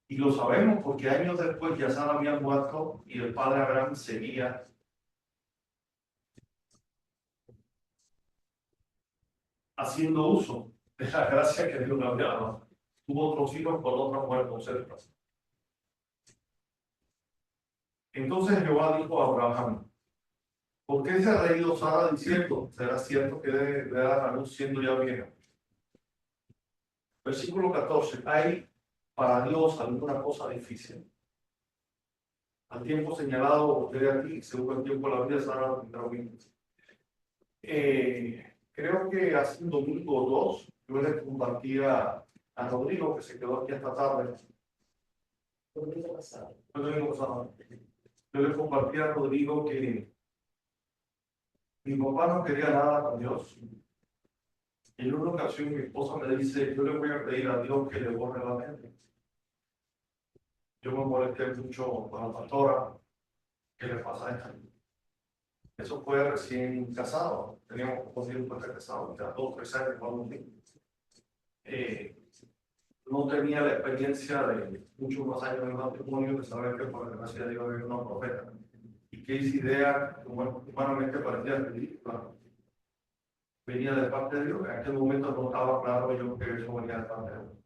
Y lo sabemos porque años después ya Sara había muerto y el padre Abraham seguía haciendo uso de la gracia que Dios le había dado. Tuvo otros hijos con otras mujeres cercas. Entonces Jehová dijo a Abraham, ¿por qué se ha reído Sara diciendo, será cierto que debe dar a luz siendo ya vieja? Versículo 14, ¿hay para Dios alguna cosa difícil? Al tiempo señalado, usted aquí, según el tiempo de la vida, Sara tendrá un hijo. Creo que hace un domingo o dos, yo le compartía a Rodrigo, que se quedó aquí esta tarde. Domingo pasado. Yo le compartí a Rodrigo que mi papá no quería nada con Dios. Y en una ocasión mi esposa me dice, yo le voy a pedir a Dios que le borre la mente. Yo me molesté mucho con la pastora. ¿Qué le pasa a esta? Eso fue recién casado. Teníamos pocos días después de casado, ya 2 o 3 años, cuando no tenía la experiencia de muchos más años de matrimonio de saber que por la gracia de Dios había una profeta. Y que esa idea, humanamente parecía ridícula, venía de parte de Dios. En aquel momento no estaba claro yo que eso venía de parte de Dios.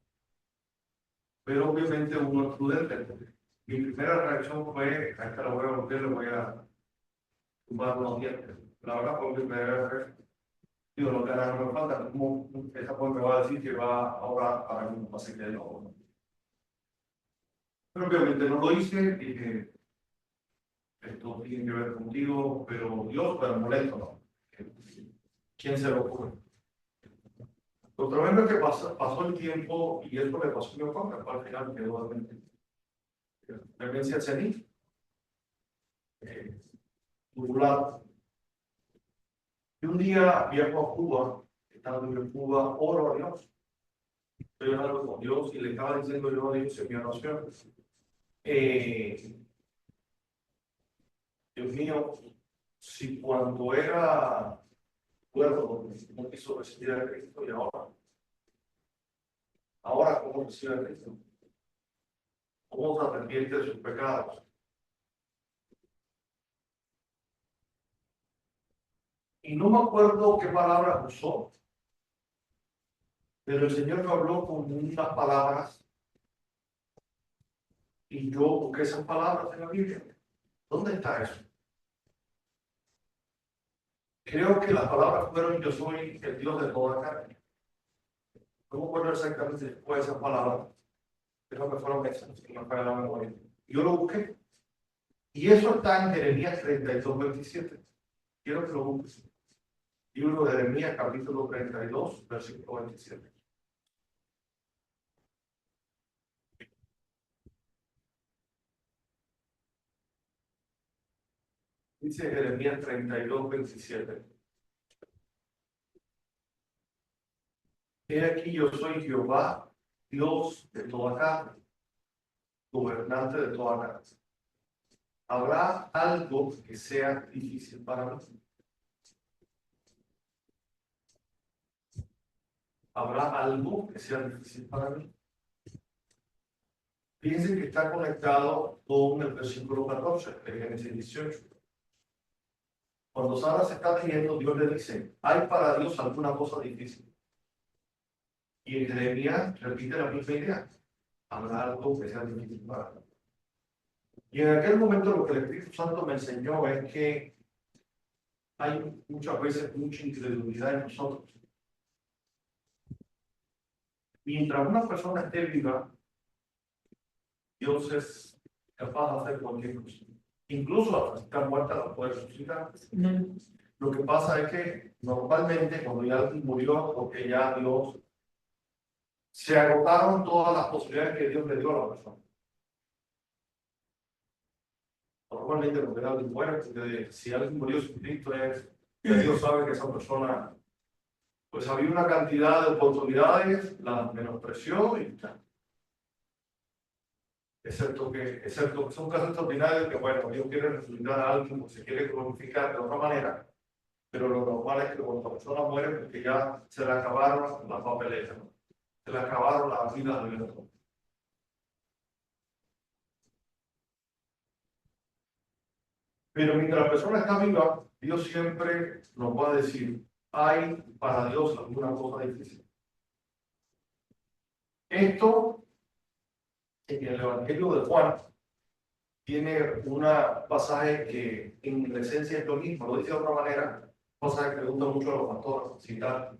Pero obviamente uno es prudente. Mi primera reacción fue, a esta la voy a volver, le voy a tumbar los dientes. La verdad fue mi primera reacción. Digo, lo que ahora no me falta, como esa pues me va a decir que va a orar para que no pase que no. Pero obviamente no lo hice, dije, esto tiene que ver contigo, pero Dios, pero molesto, ¿no? ¿Quién se lo ocurre? Lo tremendo es que pasó el tiempo y esto le pasó a mi papá, que al final quedó demencia senil, tubular. Y un día viajo a Cuba, estando en Cuba, oro a Dios. Estoy hablando con Dios y le estaba diciendo yo a Dios en mi oración, Dios mío, si cuando era cuerdo no quiso recibir a Cristo y ahora ¿cómo recibe a Cristo? ¿Cómo se arrepiente de sus pecados? Y no me acuerdo qué palabra usó, pero el Señor me habló con unas palabras y yo busqué esas palabras en la Biblia. ¿Dónde está eso? Creo que las palabras fueron yo soy el Dios de toda carne. No me acuerdo exactamente después de esas palabras, pero que fueron esas, que me falla la memoria. Yo lo busqué. Y eso está en Jeremías 32:27. Quiero que lo busques. Libro de Jeremías, capítulo 32, versículo 27. Dice Jeremías 32:27. He aquí yo soy Jehová, Dios de toda carne, gobernante de toda carne. ¿Habrá algo que sea difícil para mí? ¿Habrá algo que sea difícil para mí? Fíjense que está conectado con el versículo 14 de Génesis 18. Cuando Sara se está riendo, Dios le dice, ¿hay para Dios alguna cosa difícil? Y en Jeremías repite la misma idea. Habrá algo que sea difícil para mí. Y en aquel momento lo que el Espíritu Santo me enseñó es que hay muchas veces mucha incredulidad en nosotros. Mientras una persona esté viva, Dios es capaz de hacer cualquier cosa. Incluso hasta si está muerta la puede resucitar. Lo que pasa es que normalmente cuando ya alguien murió, porque ya Dios, se agotaron todas las posibilidades que Dios le dio a la persona. Normalmente cuando alguien muere, porque si alguien murió sin Cristo es que Dios sabe que esa persona, pues había una cantidad de oportunidades, las menospreció y ya. Excepto que son casos extraordinarios que, bueno, Dios quiere resucitar a alguien o se quiere glorificar de otra manera, pero lo normal es que cuando la persona muere, porque ya se le acabaron las papeletas, ¿no? Se le acabaron las vidas de Dios. Pero mientras la persona está viva, Dios siempre nos va a decir, hay para Dios alguna cosa difícil. Esto, en el Evangelio de Juan, tiene un pasaje que en esencia es lo mismo, lo dice de otra manera, cosa que pregunta mucho a los pastores, citar,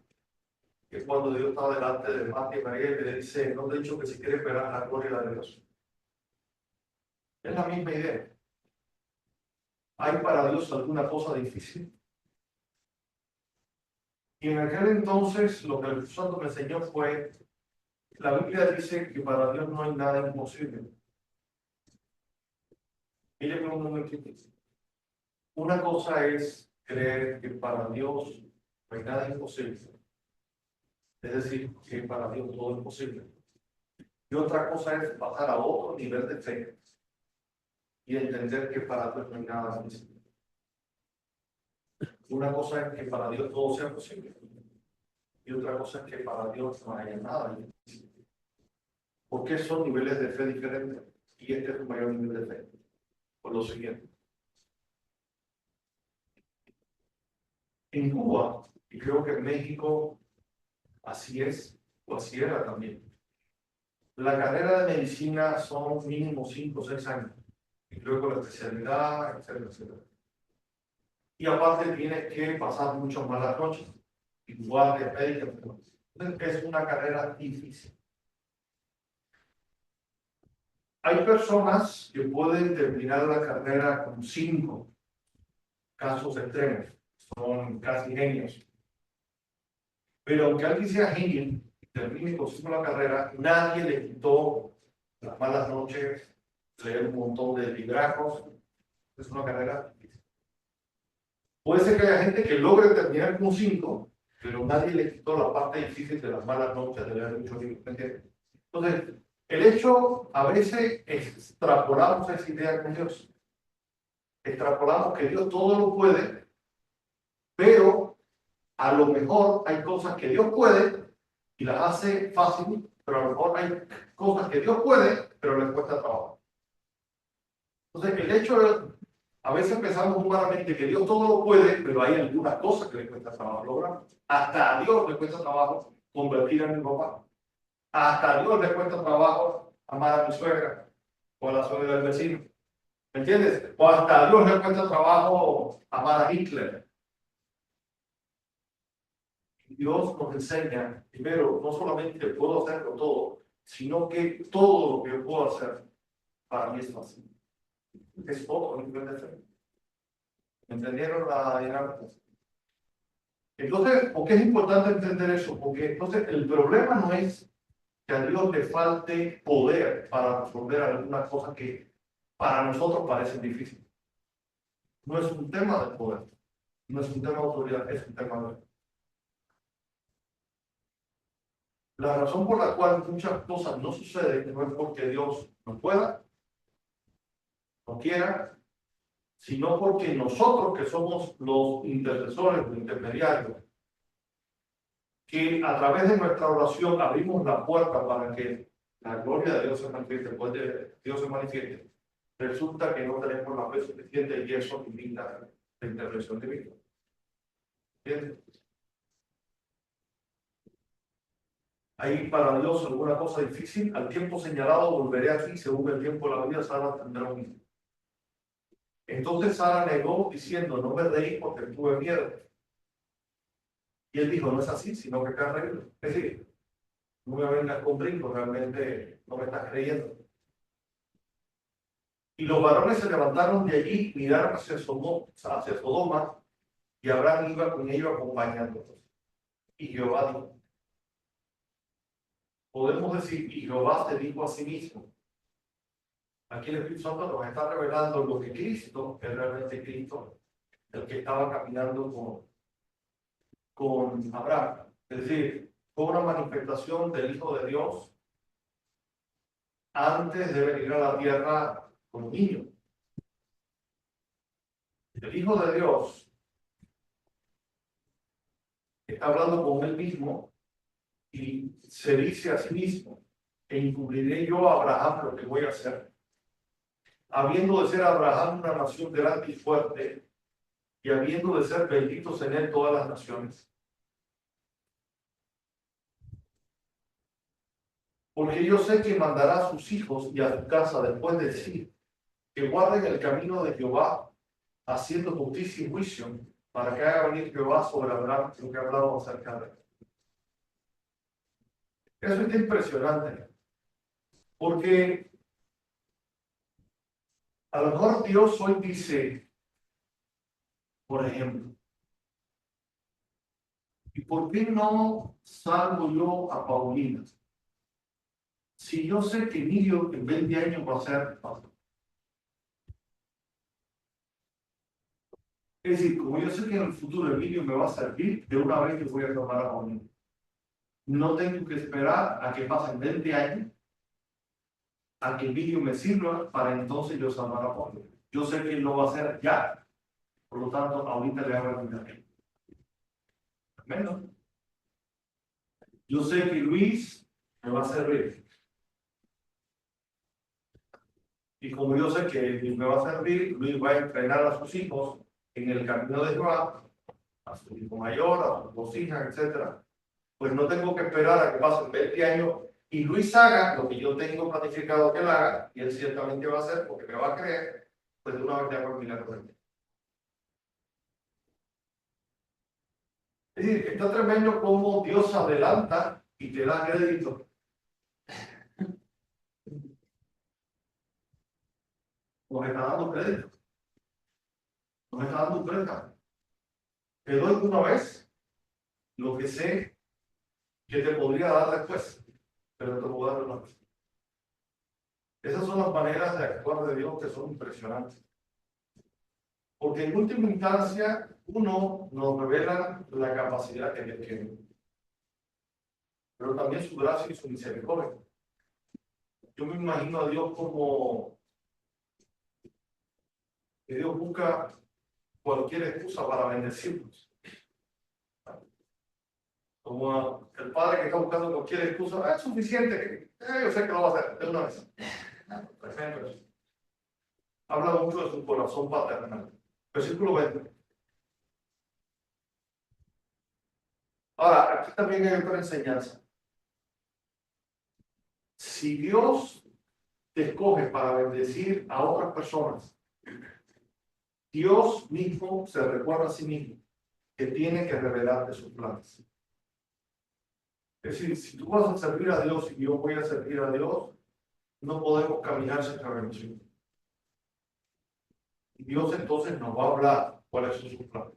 que cuando Dios está delante de Marta y María y le dice, no te he dicho que si quieres verás la gloria de Dios. Es la misma idea. ¿Hay para Dios alguna cosa difícil? Y en aquel entonces lo que el Espíritu Santo me enseñó fue, la Biblia dice que para Dios no hay nada imposible. Mire por un momentito. Una cosa es creer que para Dios no hay nada imposible. Es decir, que para Dios todo es posible. Y otra cosa es pasar a otro nivel de fe y entender que para Dios no hay nada difícil. Una cosa es que para Dios todo sea posible. Y otra cosa es que para Dios no haya nada difícil. ¿Por qué son niveles de fe diferentes? Y este es un mayor nivel de fe. Por lo siguiente. En Cuba, y creo que en México así es, o así era también. La carrera de medicina son mínimo 5 o 6 años. Y luego la especialidad, etcétera, etcétera. Y aparte tienes que pasar muchas malas noches. Y guardias médicas. Entonces es una carrera difícil. Hay personas que pueden terminar la carrera con 5 casos extremos. Son casi genios. Pero aunque alguien sea genio, termine con 5 la carrera, nadie le quitó las malas noches, leer un montón de librajos. Es una carrera difícil. Puede ser que haya gente que logre terminar con 5, pero nadie le quitó la parte difícil de las malas noches, de leer muchos libros. Entonces, el hecho, a veces extrapolamos esa idea con Dios. Extrapolamos que Dios todo lo puede, pero a lo mejor hay cosas que Dios puede y las hace fácil, pero a lo mejor hay cosas que Dios puede, pero les cuesta trabajo. Entonces, el hecho de, a veces pensamos humanamente que Dios todo lo puede, pero hay algunas cosas que le cuesta trabajo lograr. Hasta a Dios le cuesta trabajo convertir a mi papá. Hasta a Dios le cuesta trabajo amar a mi suegra o a la suegra del vecino. ¿Me entiendes? O hasta a Dios le cuesta trabajo amar a Hitler. Dios nos enseña, primero, no solamente puedo hacerlo todo, sino que todo lo que yo puedo hacer para mí es fácil. Es otro nivel de fe. ¿Entendieron la dinámica? Entonces, ¿por qué es importante entender eso? Porque entonces el problema no es que a Dios le falte poder para resolver algunas cosas que para nosotros parecen difíciles. No es un tema de poder, no es un tema de autoridad, es un tema de... La razón por la cual muchas cosas no suceden no es porque Dios no pueda, no quiera, sino porque nosotros que somos los intercesores, los intermediarios, que a través de nuestra oración abrimos la puerta para que la gloria de Dios se manifieste, el poder de Dios se manifieste, resulta que no tenemos la fe suficiente y eso limita la intervención divina. ¿Entiendes? Hay para Dios alguna cosa difícil, al tiempo señalado volveré aquí, según el tiempo de la vida, Sara tendrá un hijo. Entonces Sara negó diciendo, no me reí porque tuve miedo. Y él dijo, no es así, sino que te has reído. Es decir, no me vengas con brincos, realmente no me estás creyendo. Y los varones se levantaron de allí, miraron hacia Sodoma, y Abraham iba con ellos acompañándolos. Y Jehová dijo, podemos decir, y Jehová se dijo a sí mismo. Aquí el Espíritu Santo nos está revelando lo que Cristo es realmente Cristo, el que estaba caminando con Abraham. Es decir, fue una manifestación del Hijo de Dios antes de venir a la tierra como niño. El Hijo de Dios está hablando con él mismo y se dice a sí mismo, e encubriré yo a Abraham lo que voy a hacer. Habiendo de ser Abraham una nación grande y fuerte, y habiendo de ser benditos en él todas las naciones. Porque yo sé que mandará a sus hijos y a su casa después de sí, que guarden el camino de Jehová, haciendo justicia y juicio, para que haga venir Jehová sobre Abraham, lo que hablamos acerca de él. Eso es impresionante, porque a lo mejor Dios hoy dice, por ejemplo, ¿y por qué no salvo yo a Paulina? Si yo sé que Emilio en 20 años va a ser pastor. Es decir, como yo sé que en el futuro Emilio me va a servir, de una vez yo voy a tomar a Paulina. No tengo que esperar a que pasen 20 años, a que Emilio me sirva, para entonces yo salvar a Paulina. Yo sé que él lo va a hacer ya, por lo tanto, ahorita le hago la vida. Menos. Yo sé que Luis me va a servir. Y como yo sé que Luis me va a servir, Luis va a entrenar a sus hijos en el camino de Jehová, a su hijo mayor, a sus dos hijas, etcétera. Pues no tengo que esperar a que pasen 20 años y Luis haga lo que yo tengo planificado que él haga, y él ciertamente va a hacer porque me va a creer, pues de una vez ya hago el milagro. Es decir, está tremendo cómo Dios adelanta y te da crédito. Nos está dando crédito. Nos está dando un préstamo. Te doy una vez lo que sé que te podría dar después, pero te lo voy a dar una vez. Esas son las maneras de actuar de Dios que son impresionantes. Porque en última instancia, uno nos revela la capacidad que Dios tiene, pero también su gracia y su misericordia. Yo me imagino a Dios como que Dios busca cualquier excusa para bendecirnos. Como el padre que está buscando cualquier excusa, es suficiente, yo sé que lo va a hacer de una vez. Por ejemplo, habla mucho de su corazón paternal. Versículo 20. Ahora, aquí también hay otra enseñanza. Si Dios te escoge para bendecir a otras personas, Dios mismo se recuerda a sí mismo que tiene que revelarte sus planes. Es decir, si tú vas a servir a Dios y yo voy a servir a Dios, no podemos caminar sin revelación. Y Dios entonces nos va a hablar cuáles son sus planes.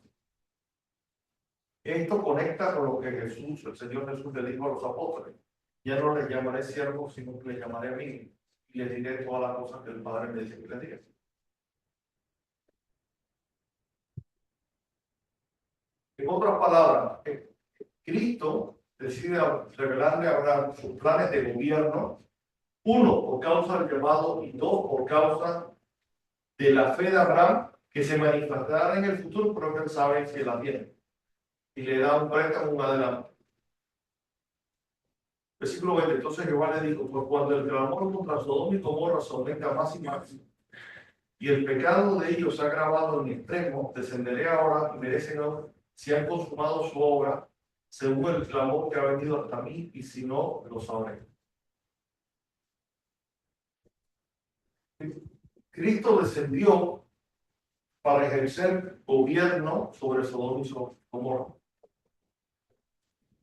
Esto conecta con lo que Jesús, el Señor Jesús, le dijo a los apóstoles. Ya no les llamaré siervos, sino que les llamaré amigos. Y les diré todas las cosas que el Padre me dice que les diga. En otras palabras, Cristo decide revelarle a Abraham sus planes de gobierno, uno, por causa del llamado, y dos, por causa de la fe de Abraham, que se manifestará en el futuro, pero que él sabe que la tiene. Y le da un préstamo, un adelanto. Versículo 20. Entonces Jehová le dijo, pues cuando el clamor contra Sodoma y Gomorra se aumenta más y más, y el pecado de ellos ha agravado en extremo, descenderé ahora y merecen si han consumado su obra, según el clamor que ha venido hasta mí, y si no, lo sabré. Cristo descendió para ejercer gobierno sobre Sodoma y Gomorra.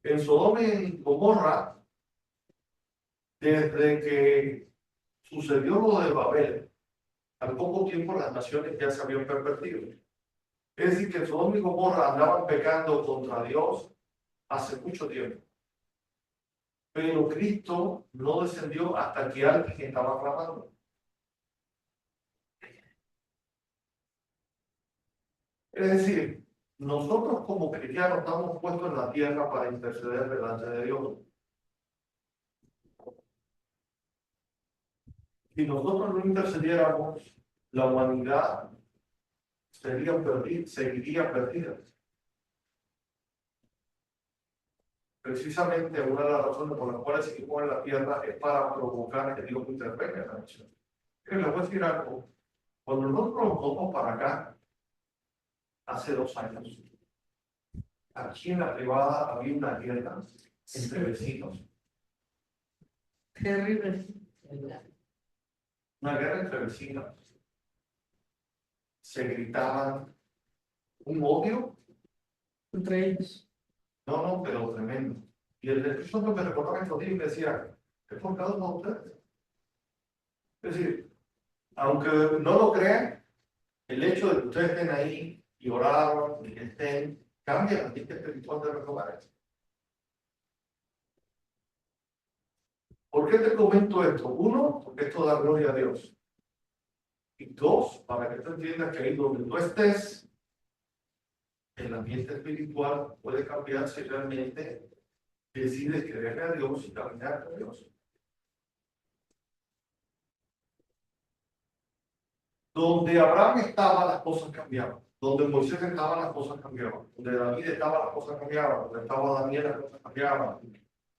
En Sodoma y Gomorra, desde que sucedió lo de Babel, al poco tiempo las naciones ya se habían pervertido. Es decir, que Sodoma y Gomorra andaban pecando contra Dios hace mucho tiempo. Pero Cristo no descendió hasta que alguien estaba clamando. Es decir, nosotros como cristianos estamos puestos en la tierra para interceder delante de Dios. Si nosotros no intercediéramos, la humanidad seguiría perdida. Precisamente una de las razones por las cuales seguimos en la tierra es para provocar que Dios intervenga en la nación. Les voy a decir algo. Cuando nosotros nos vamos para acá, hace 2 años, aquí en la privada había una guerra entre vecinos. Terrible. Una guerra entre vecinos. Se gritaban un odio. Entre ellos. No, pero tremendo. Y el Espíritu Santo me recordaba estos días y me decía, ¿es por cada uno de ustedes? Es decir, aunque no lo crean, el hecho de que ustedes estén ahí y oraron y que estén, cambia el ambiente espiritual de los hogares. ¿Por qué te comento esto? 1, porque esto da gloria a Dios. Y 2, para que tú entiendas que ahí donde tú estés, el ambiente espiritual puede cambiar si realmente decides creerle a Dios y caminar con Dios. Donde Abraham estaba, las cosas cambiaban. Donde Moisés estaba, las cosas cambiaban. Donde David estaba, las cosas cambiaban. Donde estaba Daniel, las cosas cambiaban.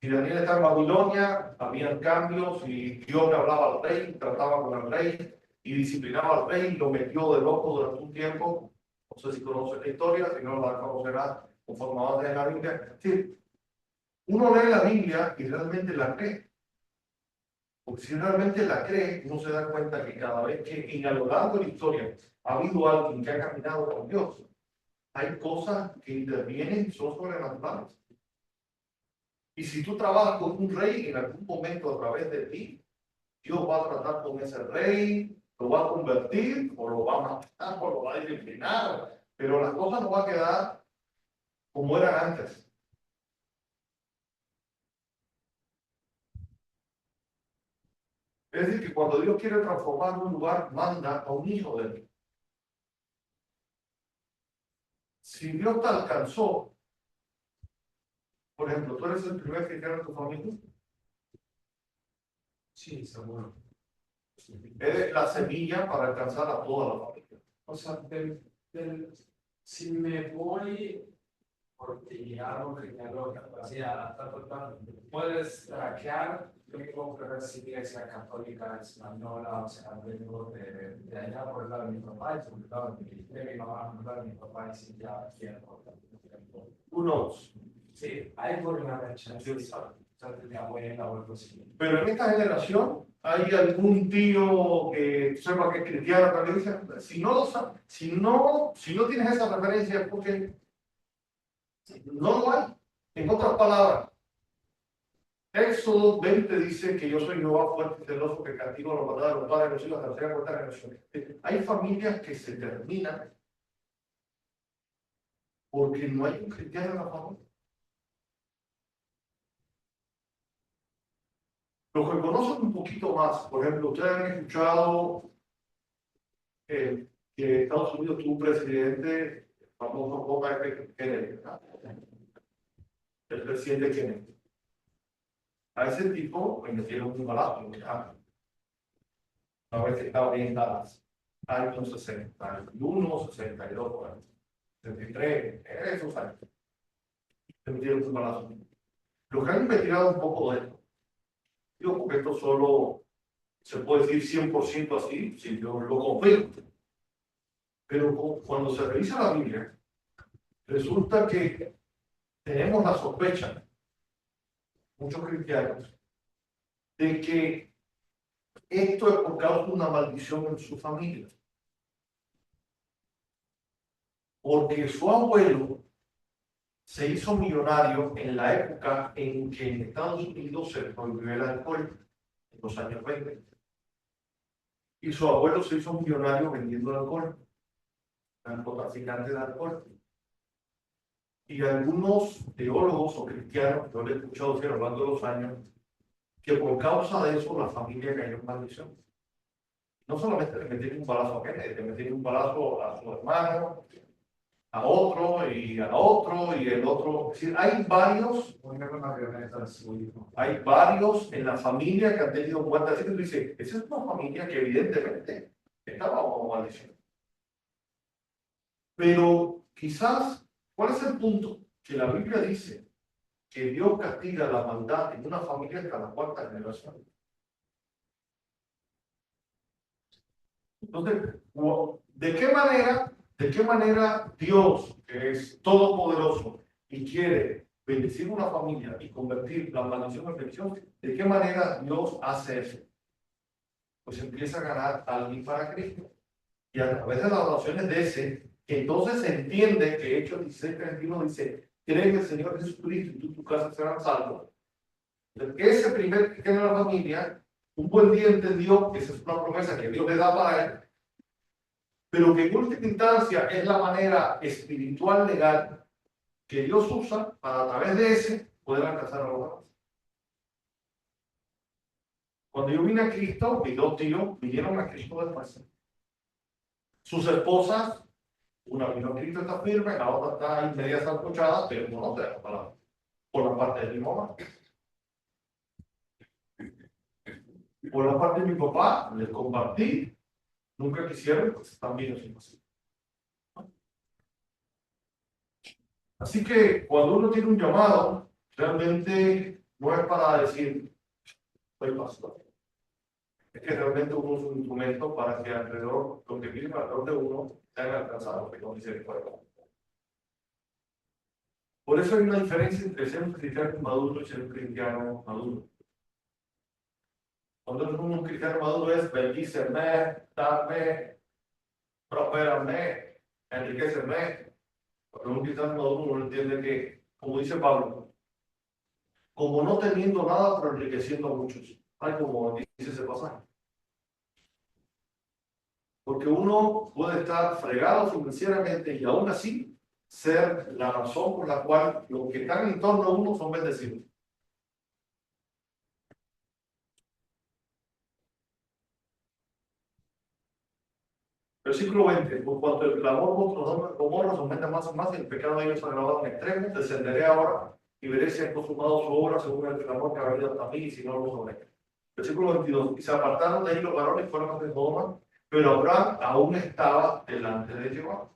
Si Daniel estaba en Babilonia, habían cambios y Dios le hablaba al rey, trataba con el rey y disciplinaba al rey y lo metió de loco durante un tiempo. No sé si conoces la historia, si no la conocerás conforme avances en la Biblia. Sí, uno lee la Biblia y realmente la cree. Porque si realmente la cree, uno se da cuenta que cada vez que a lo largo de la historia ha habido alguien que ha caminado con Dios, hay cosas que intervienen y son sobrenaturales. Y si tú trabajas con un rey, en algún momento a través de ti, Dios va a tratar con ese rey, lo va a convertir, o lo va a matar, o lo va a disciplinar, pero las cosas no van a quedar como eran antes. Es decir, que cuando Dios quiere transformar un lugar, manda a un hijo de él. Si Dios te alcanzó, por ejemplo, ¿tú eres el primer cristiano en tu familia? Sí, seguro. Eres la semilla para alcanzar a toda la familia. O sea, si me voy porque algo que ya lo hacía, puedes traquear, yo tengo que ver si iglesia católica española, o sea, vengo de allá por el lado de mi papá, y por el lado de mi mamá, por el lado de mi papá, y si ya quiero. Who knows? Sí, hay por una brecha, sí, de mi abuela o algo así. Pero en esta generación, ¿hay algún tío que sepa que es cristiano que le dice? Si no lo sabe, si no tienes esa referencia, es porque no lo hay. En otras palabras, Éxodo 20 dice que yo soy Jehová fuerte y celoso que castigo a los maldad de los padres de los hijos hasta la tercera y cuarta generación. Hay familias que se terminan porque no hay un cristiano en la familia. Los que conocen un poquito más, por ejemplo, ustedes han escuchado que Estados Unidos tuvo un presidente famoso como Kennedy, ¿verdad? El presidente Kennedy. A ese tipo le metieron un balazo, ¿verdad? Una vez que estaba bien dadas, años 61, 62, 63, esos años. Le metieron un balazo. Los que han investigado un poco de esto, digo porque esto solo se puede decir 100% así, si yo lo confirmo. Pero cuando se revisa la Biblia, resulta que tenemos la sospecha, muchos cristianos, de que esto es por causa de una maldición en su familia. porque su abuelo se hizo millonario en la época en que en Estados Unidos se prohibió el alcohol, en los años 20. Y su abuelo se hizo millonario vendiendo alcohol, narcotraficante de alcohol. Y algunos teólogos o cristianos, yo le he escuchado decir a lo largo de los años, que por causa de eso la familia cayó en maldición. No solamente le metieron un balazo a Kennedy, le metieron un balazo a su hermano, a otro y a otro y el otro. Es decir, hay varios en la familia que han tenido muertes. Así que tú dices, esa es una familia que evidentemente estaba bajo maldición. Pero quizás, ¿cuál es el punto? Que la Biblia dice que Dios castiga la maldad en una familia hasta la cuarta generación. Entonces, ¿de qué manera Dios, que es todopoderoso y quiere bendecir una familia y convertir la maldición en bendición, de qué manera Dios hace eso? Pues empieza a ganar a alguien para Cristo. Y a través de las oraciones de ese, entonces se entiende que Hechos 16:31 dice, cree en el Señor Jesucristo y tú tu casa serán salvos. Ese primer cristiano de la familia, un buen día entendió que esa es una promesa que Dios le da para él, pero que en última instancia es la manera espiritual legal que Dios usa para a través de ese poder alcanzar a los demás. Cuando yo vine a Cristo, mis dos tíos vinieron a Cristo después. Sus esposas, una vino a Cristo, está firme, la otra está ahí media salcochada, pero no te dejo palabra. Por la parte de mi mamá. Por la parte de mi papá, les compartí, nunca quisieron, pues también es imposible. Así que cuando uno tiene un llamado, realmente no es para decir, soy pastor. Es que realmente uno es un instrumento para que alrededor, lo que vive alrededor de uno, sean alcanzados, que no misericordia. Por eso hay una diferencia entre ser un cristiano maduro y ser un cristiano maduro. Cuando un cristiano maduro es bendíceme, dame, prospérame, enriqueceme. Cuando un cristiano maduro uno entiende que, como dice Pablo, como no teniendo nada, pero enriqueciendo a muchos. Ay, como dice ese pasaje. Porque uno puede estar fregado financieramente y aún así ser la razón por la cual los que están en torno a uno son bendecidos. Versículo 20. Por cuanto el clamor vuestro Gomorra os aumenta más y más, y el pecado de ellos ha agravado en extremo, descenderé ahora y veré si han consumado su obra según el clamor que ha venido hasta mí, y si no lo sabré. Versículo 22. Y se apartaron de ahí los varones y fueron a Sodoma, pero Abraham aún estaba delante de Jehová.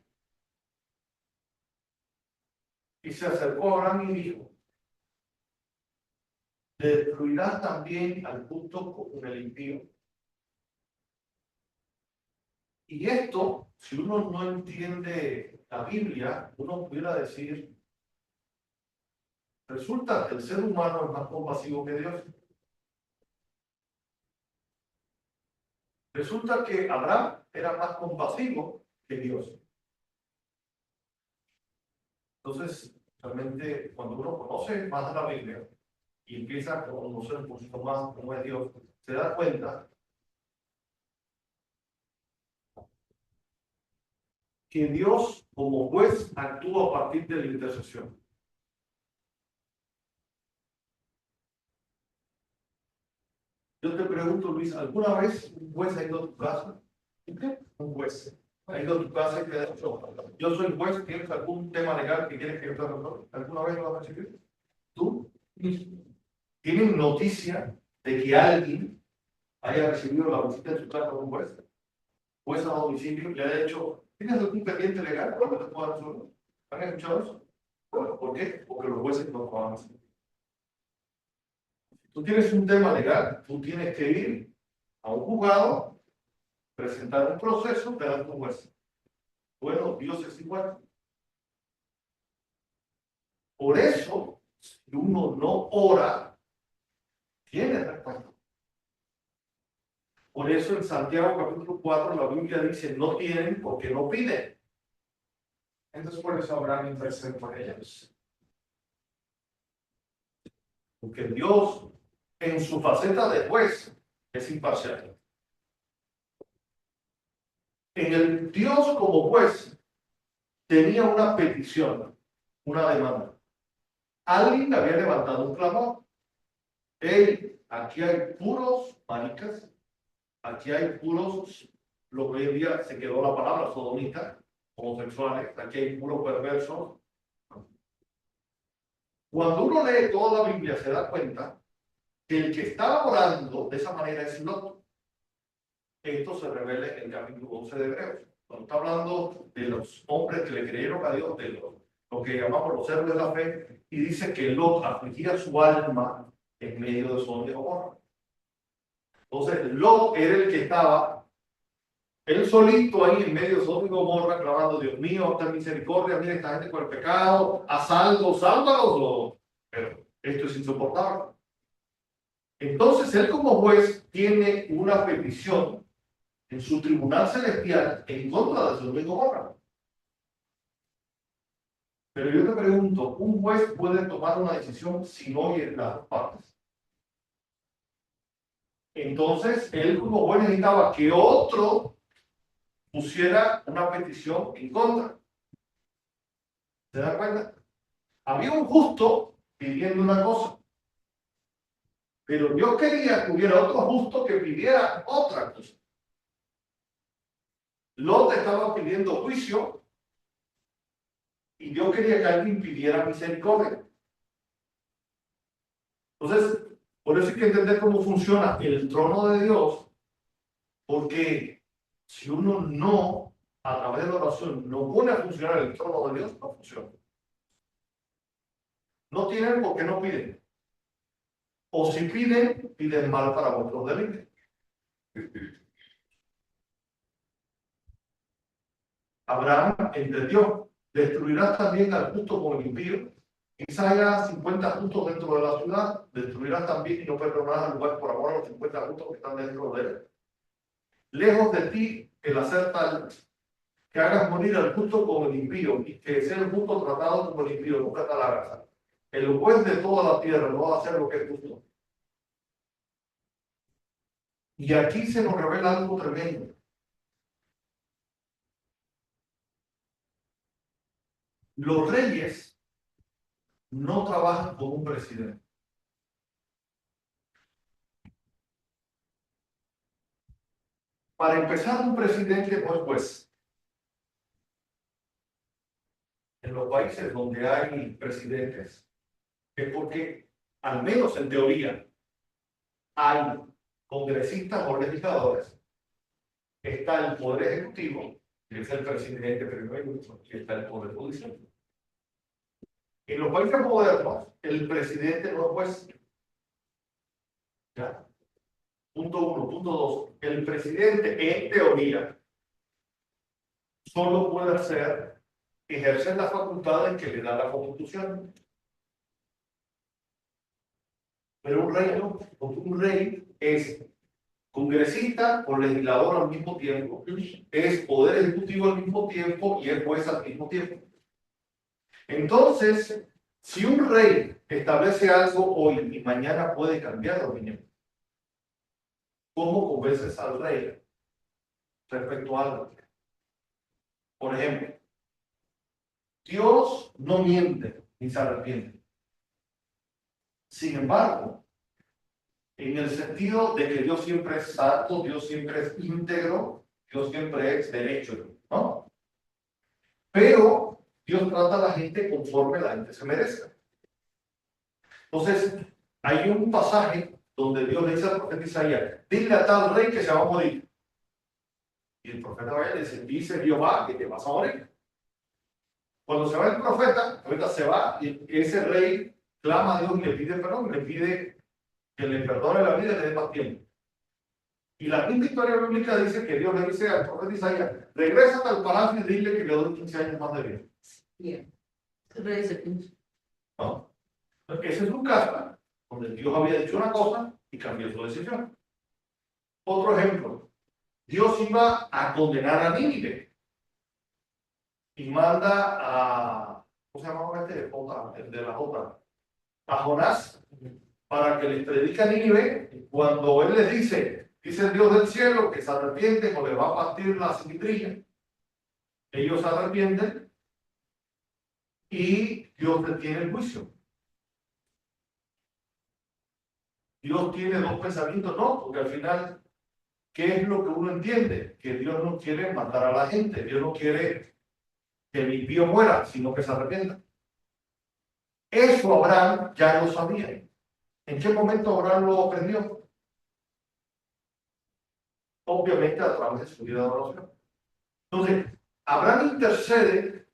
Y se acercó a Abraham y dijo, ¿destruirás también al justo con el impío? Y esto, si uno no entiende la Biblia, uno pudiera decir, resulta que el ser humano es más compasivo que Dios. Resulta que Abraham era más compasivo que Dios. Entonces, realmente, cuando uno conoce más de la Biblia y empieza a conocer un poquito más cómo es Dios, se da cuenta que Dios, como juez, actúa a partir de la intercesión. Yo te pregunto, Luis, ¿alguna vez un juez ha ido a tu casa? ¿Qué? Un juez ha ido a tu casa y te ha dicho, yo soy juez, ¿tienes algún tema legal que quieres que yo te resuelva? ¿Alguna vez lo has recibido? ¿Tú? ¿Tienes noticia de que alguien haya recibido la visita de su casa de un juez? Juez a domicilio le ha dicho, ¿tienes algún pendiente legal que te pueda resolver? ¿Han escuchado eso? Bueno, ¿por qué? Porque los jueces no trabajan así. Tú tienes un tema legal, tú tienes que ir a un juzgado, presentar un proceso delante de un juez. Bueno, Dios es igual. Por eso, si uno no ora, tiene respuesta. Por eso en Santiago capítulo 4 la Biblia dice, no tienen porque no piden. Entonces por eso Abraham intercede por ellos. Porque Dios, en su faceta de juez, es imparcial. En el Dios como juez tenía una petición, una demanda. Alguien le había levantado un clamor. Hey, aquí hay puros maricas, aquí hay puros, lo que hoy en día se quedó la palabra sodomita, homosexuales, aquí hay puros perversos. Cuando uno lee toda la Biblia se da cuenta que el que estaba orando de esa manera es Lot. Esto se revela en el capítulo 11 de Hebreos. Cuando está hablando de los hombres que le creyeron a Dios, de lo que llamamos los héroes de la fe, y dice que Lot afligía su alma en medio de Sodoma y Gomorra. Entonces, Lot era el que estaba, él solito ahí en medio de Sodoma y Gomorra, clamando, Dios mío, ten misericordia, mira esta gente con el pecado, haz algo, sálvalos. Pero esto es insoportable. Entonces, él como juez tiene una petición en su tribunal celestial en contra de Sodoma y Gomorra. Pero yo te pregunto, ¿un juez puede tomar una decisión si no oye las dos partes? Entonces, él como juez necesitaba que otro pusiera una petición en contra. ¿Se dan cuenta? Había un justo pidiendo una cosa, pero Dios quería que hubiera otro justo que pidiera otra cosa. Lot estaba pidiendo juicio y Dios quería que alguien pidiera misericordia. Entonces, por eso hay que entender cómo funciona el trono de Dios, porque si uno no, a través de la oración, no pone a funcionar el trono de Dios, no funciona. No tienen porque no piden. O si piden, piden mal para vuestros deleites. Abraham entendió, destruirás también al justo con el impío. Quizás haya 50 justos dentro de la ciudad, destruirás también y no perdonarás al lugar por amor a los 50 justos que están dentro de él. Lejos de ti el hacer tal, que hagas morir al justo como el impío, y que sea el justo tratado como el impío, nunca te la hagas. El juez de toda la tierra no va a hacer lo que es justo. Y aquí se nos revela algo tremendo. Los reyes no trabajan con un presidente. Para empezar, un presidente no es juez. En los países donde hay presidentes, es porque, al menos en teoría, hay congresistas o legisladores, está el poder ejecutivo, que es el presidente primero, y está el poder judicial. En los países modernos, el presidente no es juez. ¿Ya? Punto 1. Punto 2. El presidente, en teoría, solo puede ejercer las facultades que le da la Constitución. Pero un rey no, porque un rey es congresista o legislador al mismo tiempo, es poder ejecutivo al mismo tiempo y es juez al mismo tiempo. Entonces, si un rey establece algo hoy y mañana puede cambiar de opinión, ¿cómo convences al rey respecto a algo? Por ejemplo, Dios no miente ni se arrepiente. Sin embargo, en el sentido de que Dios siempre es santo, Dios siempre es íntegro, Dios siempre es derecho, ¿no? Pero Dios trata a la gente conforme la gente se merezca. Entonces, hay un pasaje donde Dios le dice al profeta Isaías, dile a tal rey que se va a morir. Y el profeta vaya y le dice Jehová que te vas a morir. Cuando se va el profeta se va y ese rey clama a Dios y le pide perdón, le pide que le perdone la vida y le dé más tiempo. Y la misma historia bíblica dice que Dios le dice al profeta Isaías, regresa al palacio y dile que le doy 15 años más de vida. Bien. Rey de 15. ¿No? Entonces, ese es un caso donde Dios había dicho una cosa y cambió su decisión. Otro ejemplo, Dios iba a condenar a Nínive. y manda a, ¿cómo se llamaba este? El de la Jota, a Jonás, para que les predique a Nínive. Cuando él les dice el Dios del cielo que se arrepienten o les va a partir la cicatriz, ellos se arrepienten y Dios detiene el juicio. Dios tiene dos pensamientos, no, porque al final, ¿qué es lo que uno entiende? Que Dios no quiere matar a la gente, Dios no quiere que el impío muera, sino que se arrepienta. Eso Abraham ya lo sabía. ¿En qué momento Abraham lo aprendió? Obviamente a través de su vida de oración. Entonces, Abraham intercede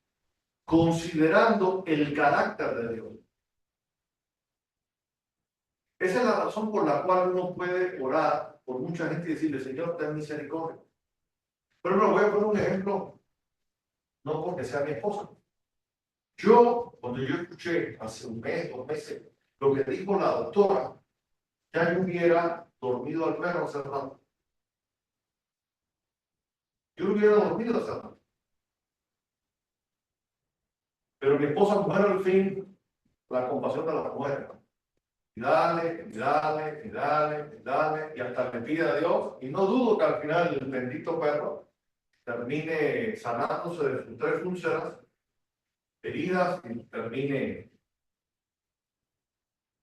considerando el carácter de Dios. Esa es la razón por la cual uno puede orar por mucha gente y decirle, Señor, ten misericordia. Pero me voy a poner un ejemplo, no porque sea mi esposa. Cuando yo escuché hace un mes, 2 meses, lo que dijo la doctora, ya yo hubiera dormido al perro hace rato. Yo hubiera dormido hace rato. Pero mi esposa, mujer, al fin, la compasión de la mujer. Y dale, y dale, y dale, y dale, y hasta le pide a Dios. Y no dudo que al final el bendito perro termine sanándose de sus 3 úlceras, heridas, y termine.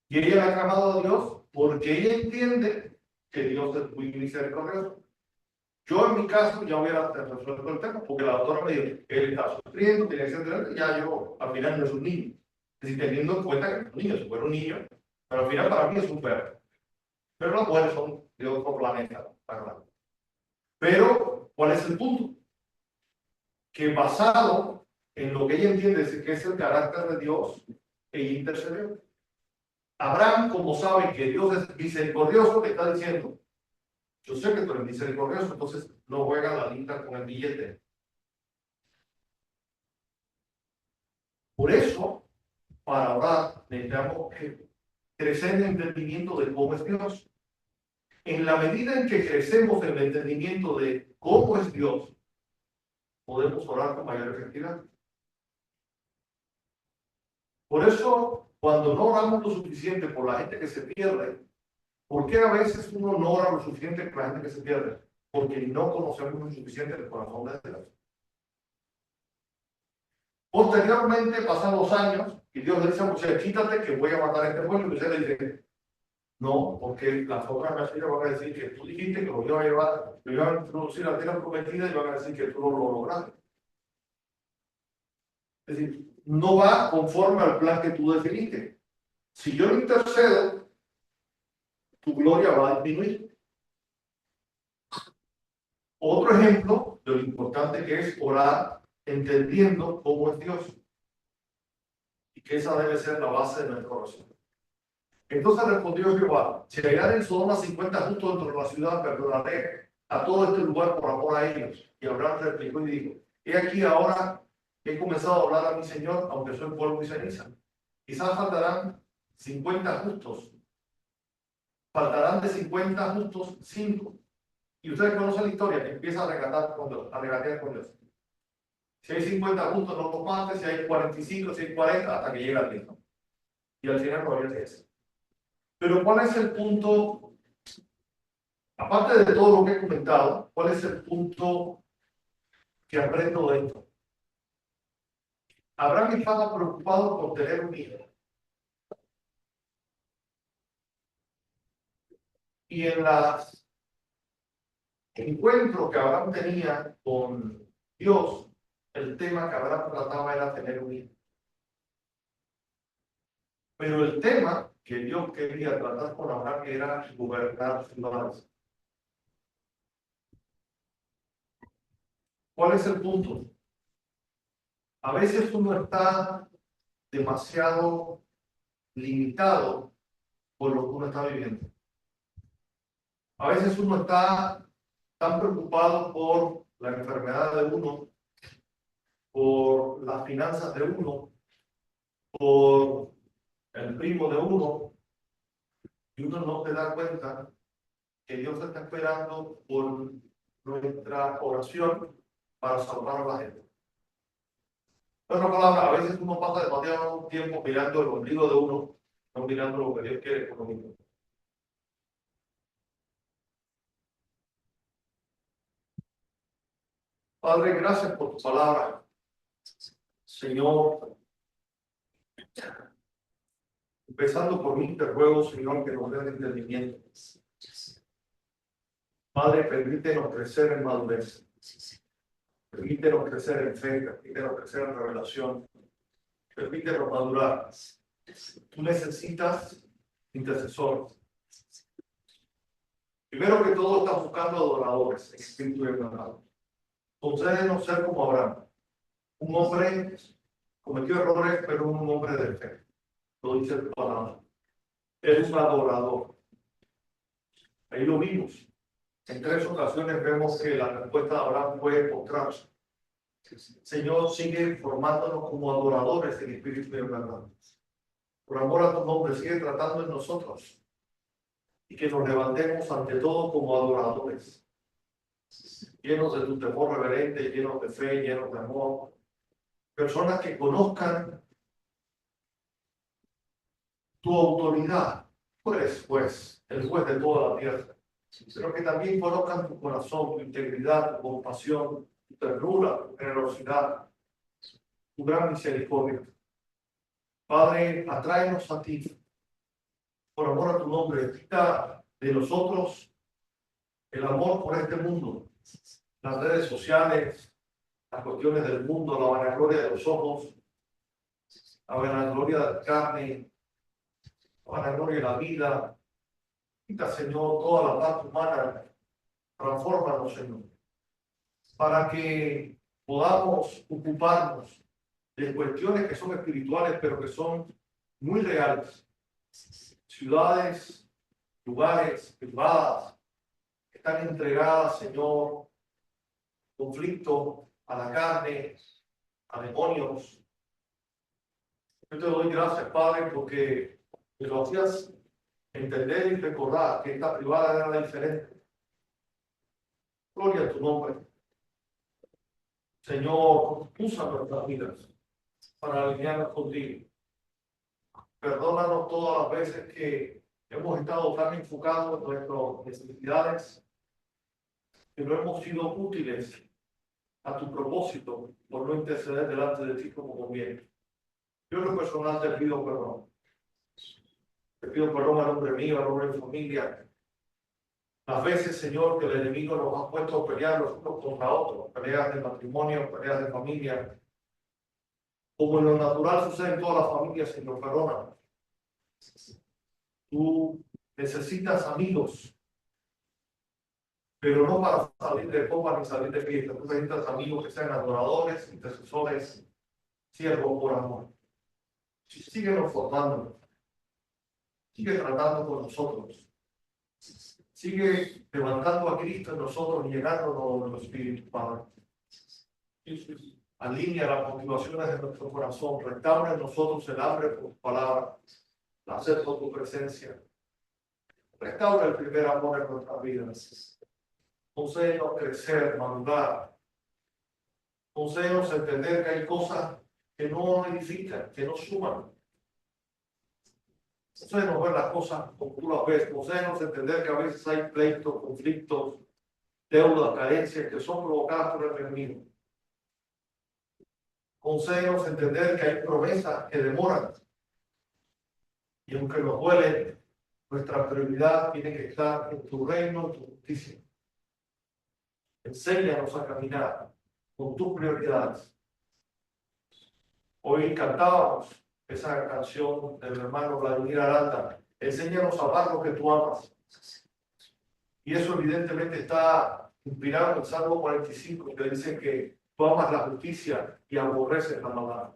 Y ella le ha clamado a Dios porque ella entiende que Dios es muy misericordioso. Yo en mi caso ya hubiera resuelto el tema, porque la doctora me dijo, él está sufriendo, tiene que ser, ya yo al final no es un niño. Es decir, teniendo en cuenta que es un niño, si fuera un niño, pero al final para mí es un perro. Pero las mujeres son de otro planeta, ¿verdad? Pero, ¿cuál es el punto? Que basado en lo que ella entiende que es el carácter de Dios, ella intercedió. Abraham, como sabe que Dios es misericordioso, le está diciendo, yo sé que tú eres misericordioso, entonces no juega la linda con el billete. Por eso, para orar, necesitamos crecer en el entendimiento de cómo es Dios. En la medida en que crecemos en el entendimiento de cómo es Dios, podemos orar con mayor efectividad. Por eso, cuando no oramos lo suficiente por la gente que se pierde, ¿por qué a veces uno no ora lo suficiente por la gente que se pierde? Porque no conocemos lo suficiente del corazón de Dios. Posteriormente, pasan los años, y Dios le dice a Moisés, quítate que voy a matar a este pueblo, y Moisés le dice, no, porque las otras naciones van a decir que tú dijiste que lo iba a llevar, lo iban a introducir a la tierra prometida y van a decir que tú no lo lograste. Es decir, no va conforme al plan que tú definiste. Si yo intercedo, tu gloria va a disminuir. Otro ejemplo de lo importante que es orar entendiendo cómo es Dios y que esa debe ser la base de nuestro oración. Entonces respondió Jehová, si hallar en Sodoma 50 justos dentro de la ciudad, perdonaré a todo este lugar por amor a ellos. Y Abraham replicó y dijo, he aquí ahora he comenzado a hablar a mi Señor, aunque soy polvo y ceniza. Quizás faltarán 50 justos. Faltarán de 50 justos 5. Y ustedes conocen la historia, empieza a regatear con Dios. Si hay 50 justos, no los mates, si hay 45, si hay 40, hasta que llega el tiempo. Y al final no había 10. Pero ¿cuál es el punto? Aparte de todo lo que he comentado, ¿cuál es el punto que aprendo de esto? Abraham estaba preocupado por tener un hijo. Y en los encuentros que Abraham tenía con Dios, el tema que Abraham trataba era tener un hijo. Pero el tema que Dios quería tratar con Abraham era gobernar ciudades. ¿Cuál es el punto? A veces uno está demasiado limitado por lo que uno está viviendo. A veces uno está tan preocupado por la enfermedad de uno, por las finanzas de uno, por el primo de uno, y uno no se da cuenta que Dios está esperando por nuestra oración para salvar a la gente. En otras palabras, a veces uno pasa demasiado tiempo mirando el ombligo de uno, no mirando lo que Dios quiere con uno mismo. Padre, gracias por tu palabra. Señor, empezando por mí, te ruego, Señor, que nos dé entendimiento. Padre, permítenos crecer en madurez. Permítenos crecer en fe, permítenos crecer en revelación. Permítenos madurar. Tú necesitas intercesores. Primero que todo, estás buscando adoradores en espíritu y en verdad. Concédenos ser como Abraham. Un hombre cometió errores, pero un hombre de fe. Lo dice tu palabra. Él es un adorador. Ahí lo vimos. En 3 ocasiones vemos que la respuesta de Abraham fue postrarse. Señor, sigue formándonos como adoradores en espíritu y en verdad. Por amor a tu nombre, sigue tratando en nosotros. Y que nos levantemos ante todo como adoradores. Llenos de tu temor reverente, llenos de fe, llenos de amor. Personas que conozcan tu autoridad. Tú eres juez, el juez de toda la tierra. Pero que también conozcan tu corazón, tu integridad, tu compasión, tu ternura, tu generosidad, tu gran misericordia. Padre, atráenos a ti, por amor a tu nombre. Quita de nosotros el amor por este mundo, las redes sociales, las cuestiones del mundo, la vanagloria de los ojos, la vanagloria de la carne, la vanagloria de la vida. Quita, Señor, toda la parte humana. Transfórmanos, Señor, para que podamos ocuparnos de cuestiones que son espirituales, pero que son muy reales. Ciudades, lugares, privadas, que están entregadas, Señor, conflicto, a la carne, a demonios. Yo te doy gracias, Padre, porque me lo hacías entender y recordar que esta privada era diferente. Gloria a tu nombre. Señor, usa nuestras vidas para alinearnos contigo. Perdónanos todas las veces que hemos estado tan enfocados en nuestras necesidades que no hemos sido útiles a tu propósito por no interceder delante de ti como conviene. Yo en lo personal te pido perdón. Te pido perdón a nombre mío, a nombre de mi familia. Las veces, Señor, que el enemigo nos ha puesto a pelear los unos contra otros, peleas de matrimonio, peleas de familia, como en lo natural sucede en todas las familias, Señor, perdona. Tú necesitas amigos, pero no para salir de copa ni salir de fiesta. Tú necesitas amigos que sean adoradores, intercesores, siervos por amor. Síguenos formando, sigue tratando con nosotros, sigue levantando a Cristo en nosotros y llenándonos de los espíritus, Padre. Alinea las motivaciones de nuestro corazón, restaura en nosotros el hambre por tu palabra, la sed por tu presencia. Restaura el primer amor en nuestras vidas. Concédenos crecer, madurar. Concédenos entender que hay cosas que no edifican, que no suman. Concédenos ver las cosas como tú las ves. Concédenos entender que a veces hay pleitos, conflictos, deudas, carencias que son provocadas por el enemigo. Concédenos entender que hay promesas que demoran. Y aunque nos duele, nuestra prioridad tiene que estar en tu reino, en tu justicia. Enséñanos a caminar con tus prioridades. Hoy cantábamos esa canción del hermano Vladimir Aranda. Enséñanos a amar lo que tú amas. Y eso evidentemente está inspirado en el Salmo 45, que dice que tú amas la justicia y aborreces la maldad.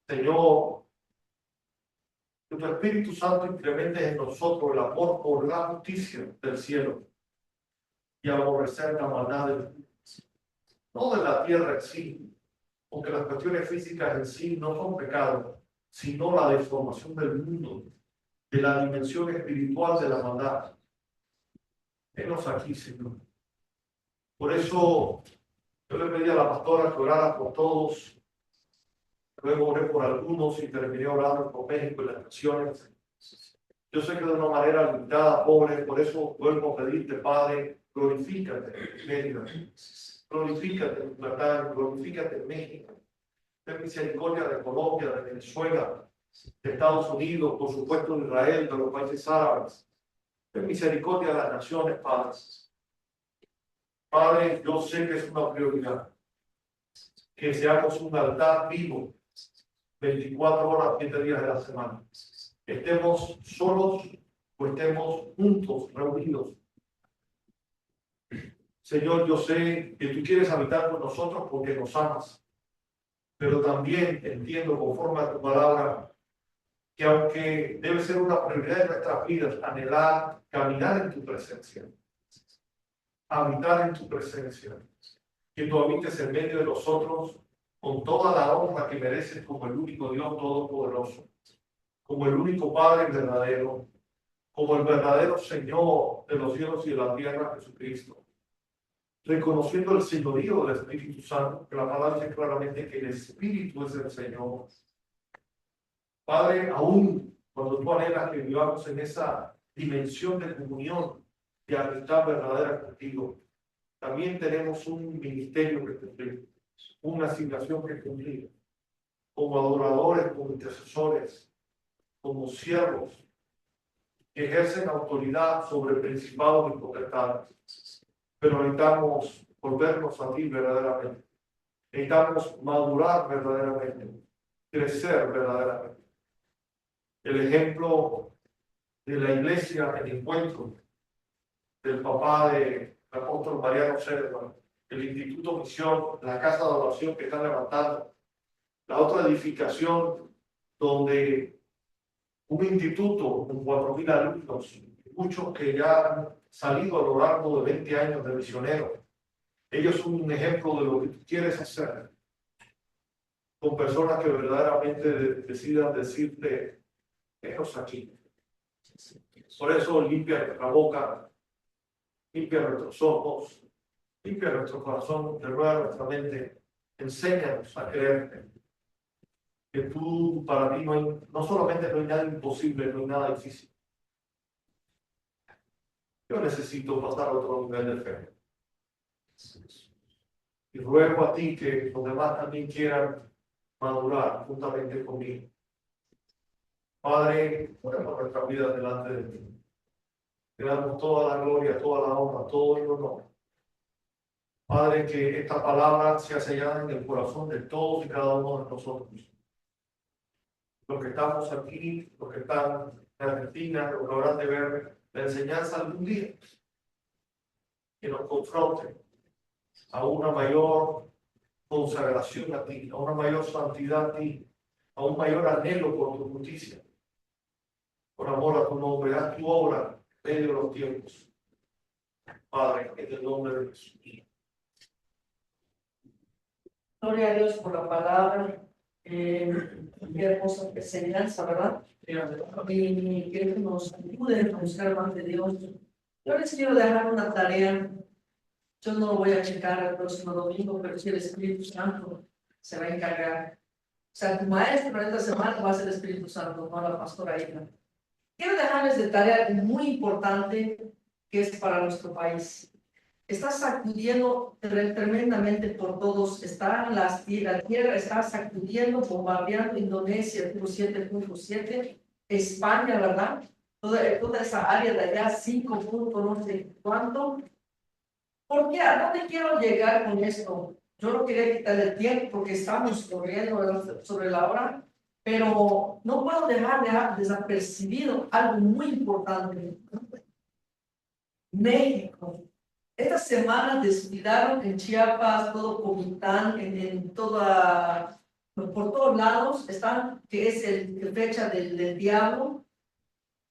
Señor, que tu Espíritu Santo incremente en nosotros el amor por la justicia del cielo y aborrecer la maldad del mundo. No de la tierra en sí, porque las cuestiones físicas en sí no son pecados, sino la deformación del mundo, de la dimensión espiritual de la maldad. Venos aquí, Señor. Por eso yo le pedí a la pastora que orara por todos luego oré por algunos y terminé orando por México y las naciones. Yo sé que de una manera limitada, pobre, por eso vuelvo a pedirte, Padre, glorifícate en Mérida, glorifícate en Yucatán, glorifícate en México. Ten misericordia de Colombia, de Venezuela, de Estados Unidos, por supuesto de Israel, de los países árabes. Ten misericordia de las naciones, Padre. Padre, yo sé que es una prioridad que seamos un altar vivo 24 horas, 7 días de la semana. Estemos solos o estemos juntos, reunidos. Señor, yo sé que tú quieres habitar con nosotros porque nos amas, pero también entiendo conforme a tu palabra que aunque debe ser una prioridad de nuestras vidas, anhelar, caminar en tu presencia, habitar en tu presencia, que tú habites en medio de nosotros con toda la honra que mereces como el único Dios todopoderoso, como el único Padre verdadero, como el verdadero Señor de los cielos y de la tierra, Jesucristo. Reconociendo el señorío del Espíritu Santo, que la palabra dice claramente que el Espíritu es el Señor. Padre, aún cuando tú anhelas que vivamos en esa dimensión de comunión, de amistad verdadera contigo, también tenemos un ministerio que cumplir, una asignación que cumplir, como adoradores, como intercesores, como siervos, que ejercen autoridad sobre principados y potestades. Pero necesitamos volvernos a ti verdaderamente. Necesitamos madurar verdaderamente, crecer verdaderamente. El ejemplo de la iglesia, el encuentro del papá del apóstol Mariano Serva, el Instituto Misión, la casa de oración que están levantando, la otra edificación donde un instituto con 4.000 alumnos, muchos que ya han salido a lo largo de 20 años de misioneros. Ellos son un ejemplo de lo que tú quieres hacer con personas que verdaderamente decidan decirte, enos aquí. Por eso limpia nuestra boca, limpia nuestros ojos, limpia nuestro corazón, renueva nuestra mente, enséñanos a creerte. Que tú, para ti, no solamente no hay nada imposible, no hay nada difícil. Yo necesito pasar a otro nivel de fe. Y ruego a ti que los demás también quieran madurar juntamente conmigo. Padre, ponemos nuestra vida delante de ti. Te damos toda la gloria, toda la honra, todo el honor. Padre, que esta palabra sea sellada en el corazón de todos y cada uno de nosotros. Los que estamos aquí, los que están en Argentina, los que habrán de ver la enseñanza algún día, que nos confronten a una mayor consagración a ti, a una mayor santidad a ti, a un mayor anhelo por tu justicia, por amor a tu nombre, haz tu obra en medio de los tiempos. Padre, en el nombre de Jesús. Gloria a Dios por la palabra. Qué hermosa enseñanza, ¿verdad? Y que nos ayude a buscar más de Dios. Yo les quiero dejar una tarea. Yo no lo voy a checar el próximo domingo, pero si el Espíritu Santo se va a encargar. O sea, tu maestro esta semana va a ser el Espíritu Santo, no la pastora Ida. Quiero dejarles de tarea muy importante que es para nuestro país. Está sacudiendo tremendamente por todos. La tierra está sacudiendo, bombardeando Indonesia, 7.7, España, ¿verdad? Toda esa área de allá, 5 puntos, no sé cuánto. ¿Por qué? ¿A dónde quiero llegar con esto? Yo no quería quitarle el tiempo porque estamos corriendo sobre la hora, pero no puedo dejar desapercibido algo muy importante. México. Esta semana desfilaron en Chiapas, todo Comitán, por todos lados, que es la fecha del diablo,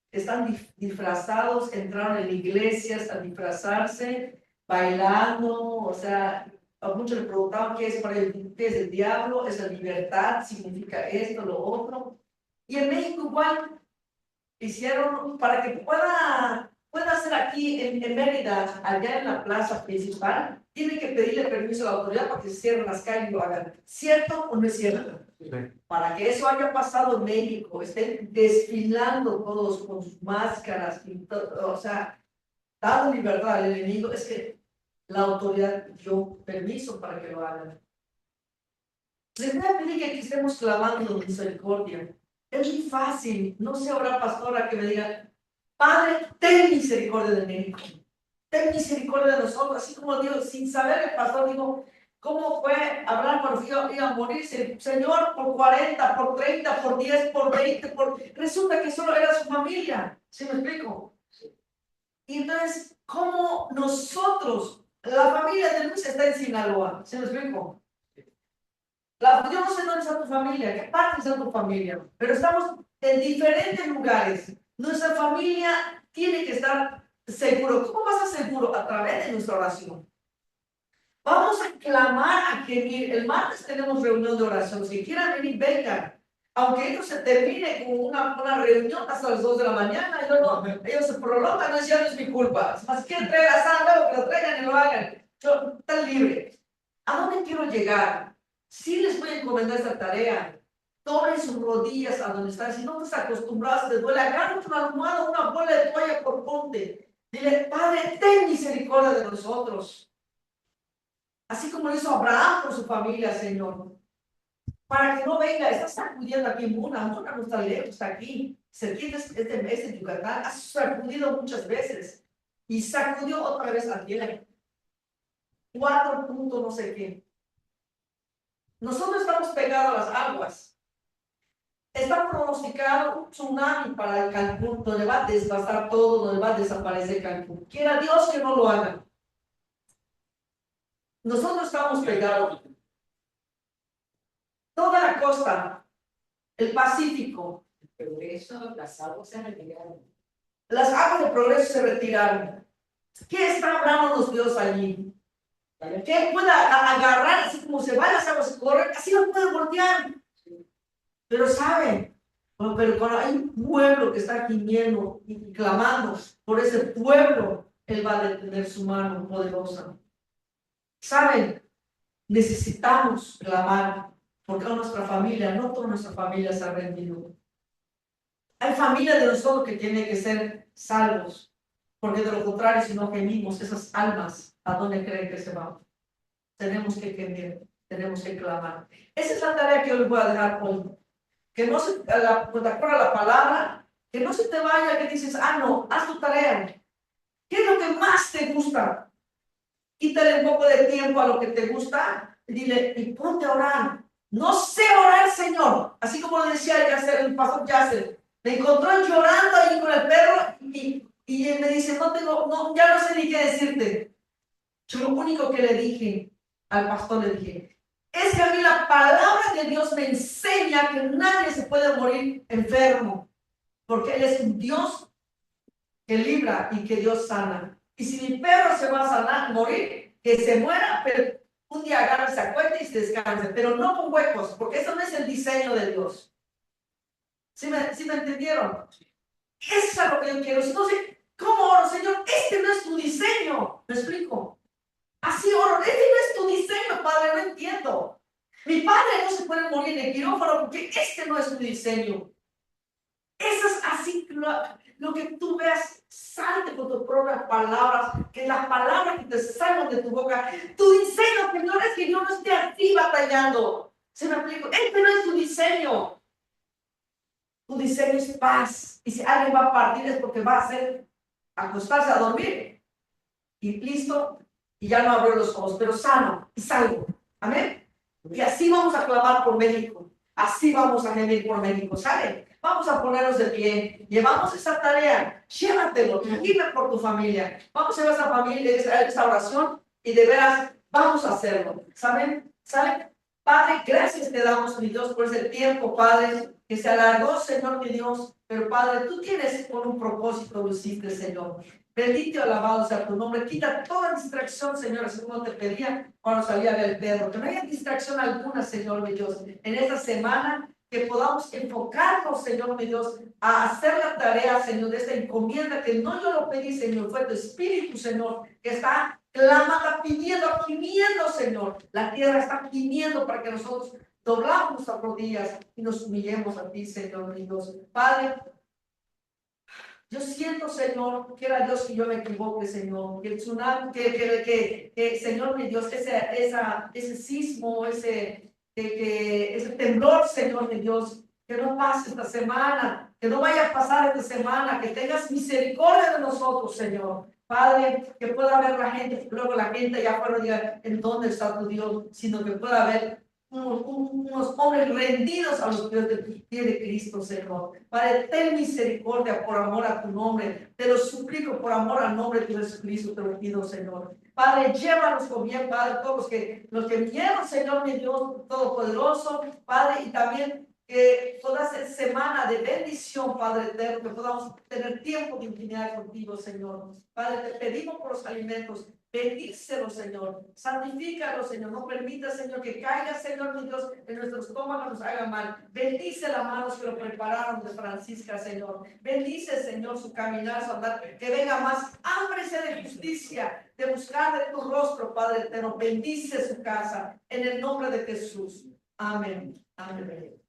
están disfrazados, entraron en iglesias a disfrazarse, bailando, o sea, a muchos les preguntaban qué es el diablo, es la libertad, significa esto, lo otro. Y en México igual hicieron para que pueda ser aquí en Mérida, allá en la plaza principal, tiene que pedirle permiso a la autoridad para que se cierren las calles y lo hagan. ¿Cierto o no es cierto? Sí. Para que eso haya pasado en México, estén desfilando todos con sus máscaras, y o sea, dando libertad al enemigo, es que la autoridad dio permiso para que lo hagan. Les voy a pedir que aquí estemos clamando misericordia. Es muy fácil, no sé, ahora pastora que me diga, Padre, ten misericordia de México, ten misericordia de nosotros, así como Dios, sin saber el pastor, digo, ¿cómo fue hablar cuando iba a morirse? Señor, por 40, por 30, por 10, por 20, resulta que solo era su familia, ¿sí me explico? Y entonces, ¿cómo nosotros, la familia de Luis está en Sinaloa, ¿sí me explico? Yo no sé dónde está tu familia, qué parte está tu familia, pero estamos en diferentes lugares. Nuestra familia tiene que estar seguro. ¿Cómo vas a estar seguro? A través de nuestra oración. Vamos a clamar a que el martes tenemos reunión de oración. Si quieran venir, vengan. Aunque esto se termine con una reunión hasta las 2 de la mañana, ellos se prolongan, no, ya no es mi culpa. Más que traigan sangre, que lo traigan y lo hagan. Yo, están libres. ¿A dónde quiero llegar? Sí les voy a encomendar esta tarea. Tomen sus rodillas a donde están. Si no estás acostumbrado, te duele, agarra una almohada, una bola de toalla por ponte. Dile, Padre, ten misericordia de nosotros. Así como lo hizo Abraham por su familia, Señor. Para que no venga, está sacudiendo aquí en Muna no está lejos, está aquí. Cerquita este mes de Yucatán, ha sacudido muchas veces. Y sacudió otra vez a tierra. 4 puntos, no sé qué. Nosotros estamos pegados a las aguas. Está pronosticado un tsunami para el Cancún, donde va a desbastar todo, donde va a desaparecer Cancún. Quiera Dios que no lo haga. Nosotros estamos pegados. Toda la costa, el Pacífico. El progreso, las aguas se retiraron. Las aguas del progreso se retiraron. ¿Qué está hablando Dios allí? Que él pueda agarrar, así como se van las aguas, correr, así lo puede voltear. Pero saben, pero cuando hay un pueblo que está gimiendo y clamando por ese pueblo, él va a detener su mano poderosa. Saben, necesitamos clamar porque nuestra familia, no toda nuestra familia se ha rendido. Hay familias de nosotros que tienen que ser salvos, porque de lo contrario, si no gemimos, esas almas, ¿a dónde creen que se van? Tenemos que gemir, tenemos que clamar. Esa es la tarea que hoy voy a dejar hoy. Que no se te acuerda la palabra, que no se te vaya, que dices, no, haz tu tarea. ¿Qué es lo que más te gusta? Quítale un poco de tiempo a lo que te gusta y dile, y ponte a orar. No sé orar, Señor. Así como lo decía el pastor Yasser. Me encontró llorando ahí con el perro y él me dice, ya no sé ni qué decirte. Yo lo único que le dije al pastor, le dije, es que a mí la palabra de Dios me enseña que nadie se puede morir enfermo, porque Él es un Dios que libra y que Dios sana. Y si mi perro se va a sanar, morir, que se muera, pero un día agarre, se acueste y se descanse, pero no con huecos, porque eso no es el diseño de Dios. ¿Sí me entendieron? Eso es lo que yo quiero. Entonces, ¿cómo oro, Señor? Este no es tu diseño. ¿Me explico? Así oro, este no es tu diseño, Padre, no entiendo. Mi padre no se puede morir en el quirófano porque este no es tu diseño. Eso es así, lo que tú veas, salte con tus propias palabras, que las palabras que te salgan de tu boca, tu diseño, Señor, es que yo no esté así batallando. ¿Se me explico? Este no es tu diseño. Tu diseño es paz. Y si alguien va a partir es porque va a hacer acostarse a dormir. Y listo, y ya no abrió los ojos, pero sano y salvo. Amén. Y así vamos a clamar por México. Así vamos a gemir por México. ¿Saben? Vamos a ponernos de pie. Llevamos esa tarea. Llévatelo. Tranquila por tu familia. Vamos a hacer esa familia, esa oración. Y de veras, vamos a hacerlo. ¿Saben? ¿Saben? Padre, gracias te damos, mi Dios, por ese tiempo, Padre, que se alargó, Señor, mi Dios. Pero, Padre, tú tienes por un propósito, lo hiciste, Señor. Bendito y alabado sea tu nombre. Quita toda distracción, Señor, así como te pedía cuando salía del perro. Que no haya distracción alguna, Señor, mi Dios. En esta semana, que podamos enfocarnos, Señor, mi Dios, a hacer la tarea, Señor, de esta encomienda que no yo lo pedí, Señor, fue tu Espíritu, Señor, que está clama, gimiendo, Señor. La tierra está gimiendo para que nosotros doblamos nuestras rodillas y nos humillemos a ti, Señor mi Dios. Padre, yo siento, Señor, quiera Dios que yo me equivoque, Señor, que el tsunami, Señor mi Dios, ese sismo, ese temblor, Señor mi Dios, que no pase esta semana, que no vaya a pasar esta semana, que tengas misericordia de nosotros, Señor. Padre, que pueda ver la gente, que luego la gente ya fuera diga, ¿en dónde está tu Dios? Sino que pueda ver unos hombres rendidos a los pies de Cristo, Señor. Padre, ten misericordia por amor a tu nombre. Te lo suplico por amor al nombre de Jesucristo, te lo pido, Señor. Padre, llévanos con bien, Padre, todos los que vinieron, Señor, mi Dios Todopoderoso, Padre, y también que toda esta semana de bendición, Padre eterno, que podamos tener tiempo de intimidad contigo, Señor. Padre, te pedimos por los alimentos. Bendícelo, Señor. Santifícalo, Señor. No permita, Señor, que caiga, Señor, mi Dios, en nuestro estómago nos haga mal. Bendice las manos que lo prepararon de Francisca, Señor. Bendice, Señor, su caminar, su andar. Que venga más hambre de justicia, de buscar de tu rostro, Padre eterno. Bendice su casa. En el nombre de Jesús. Amén. Amén.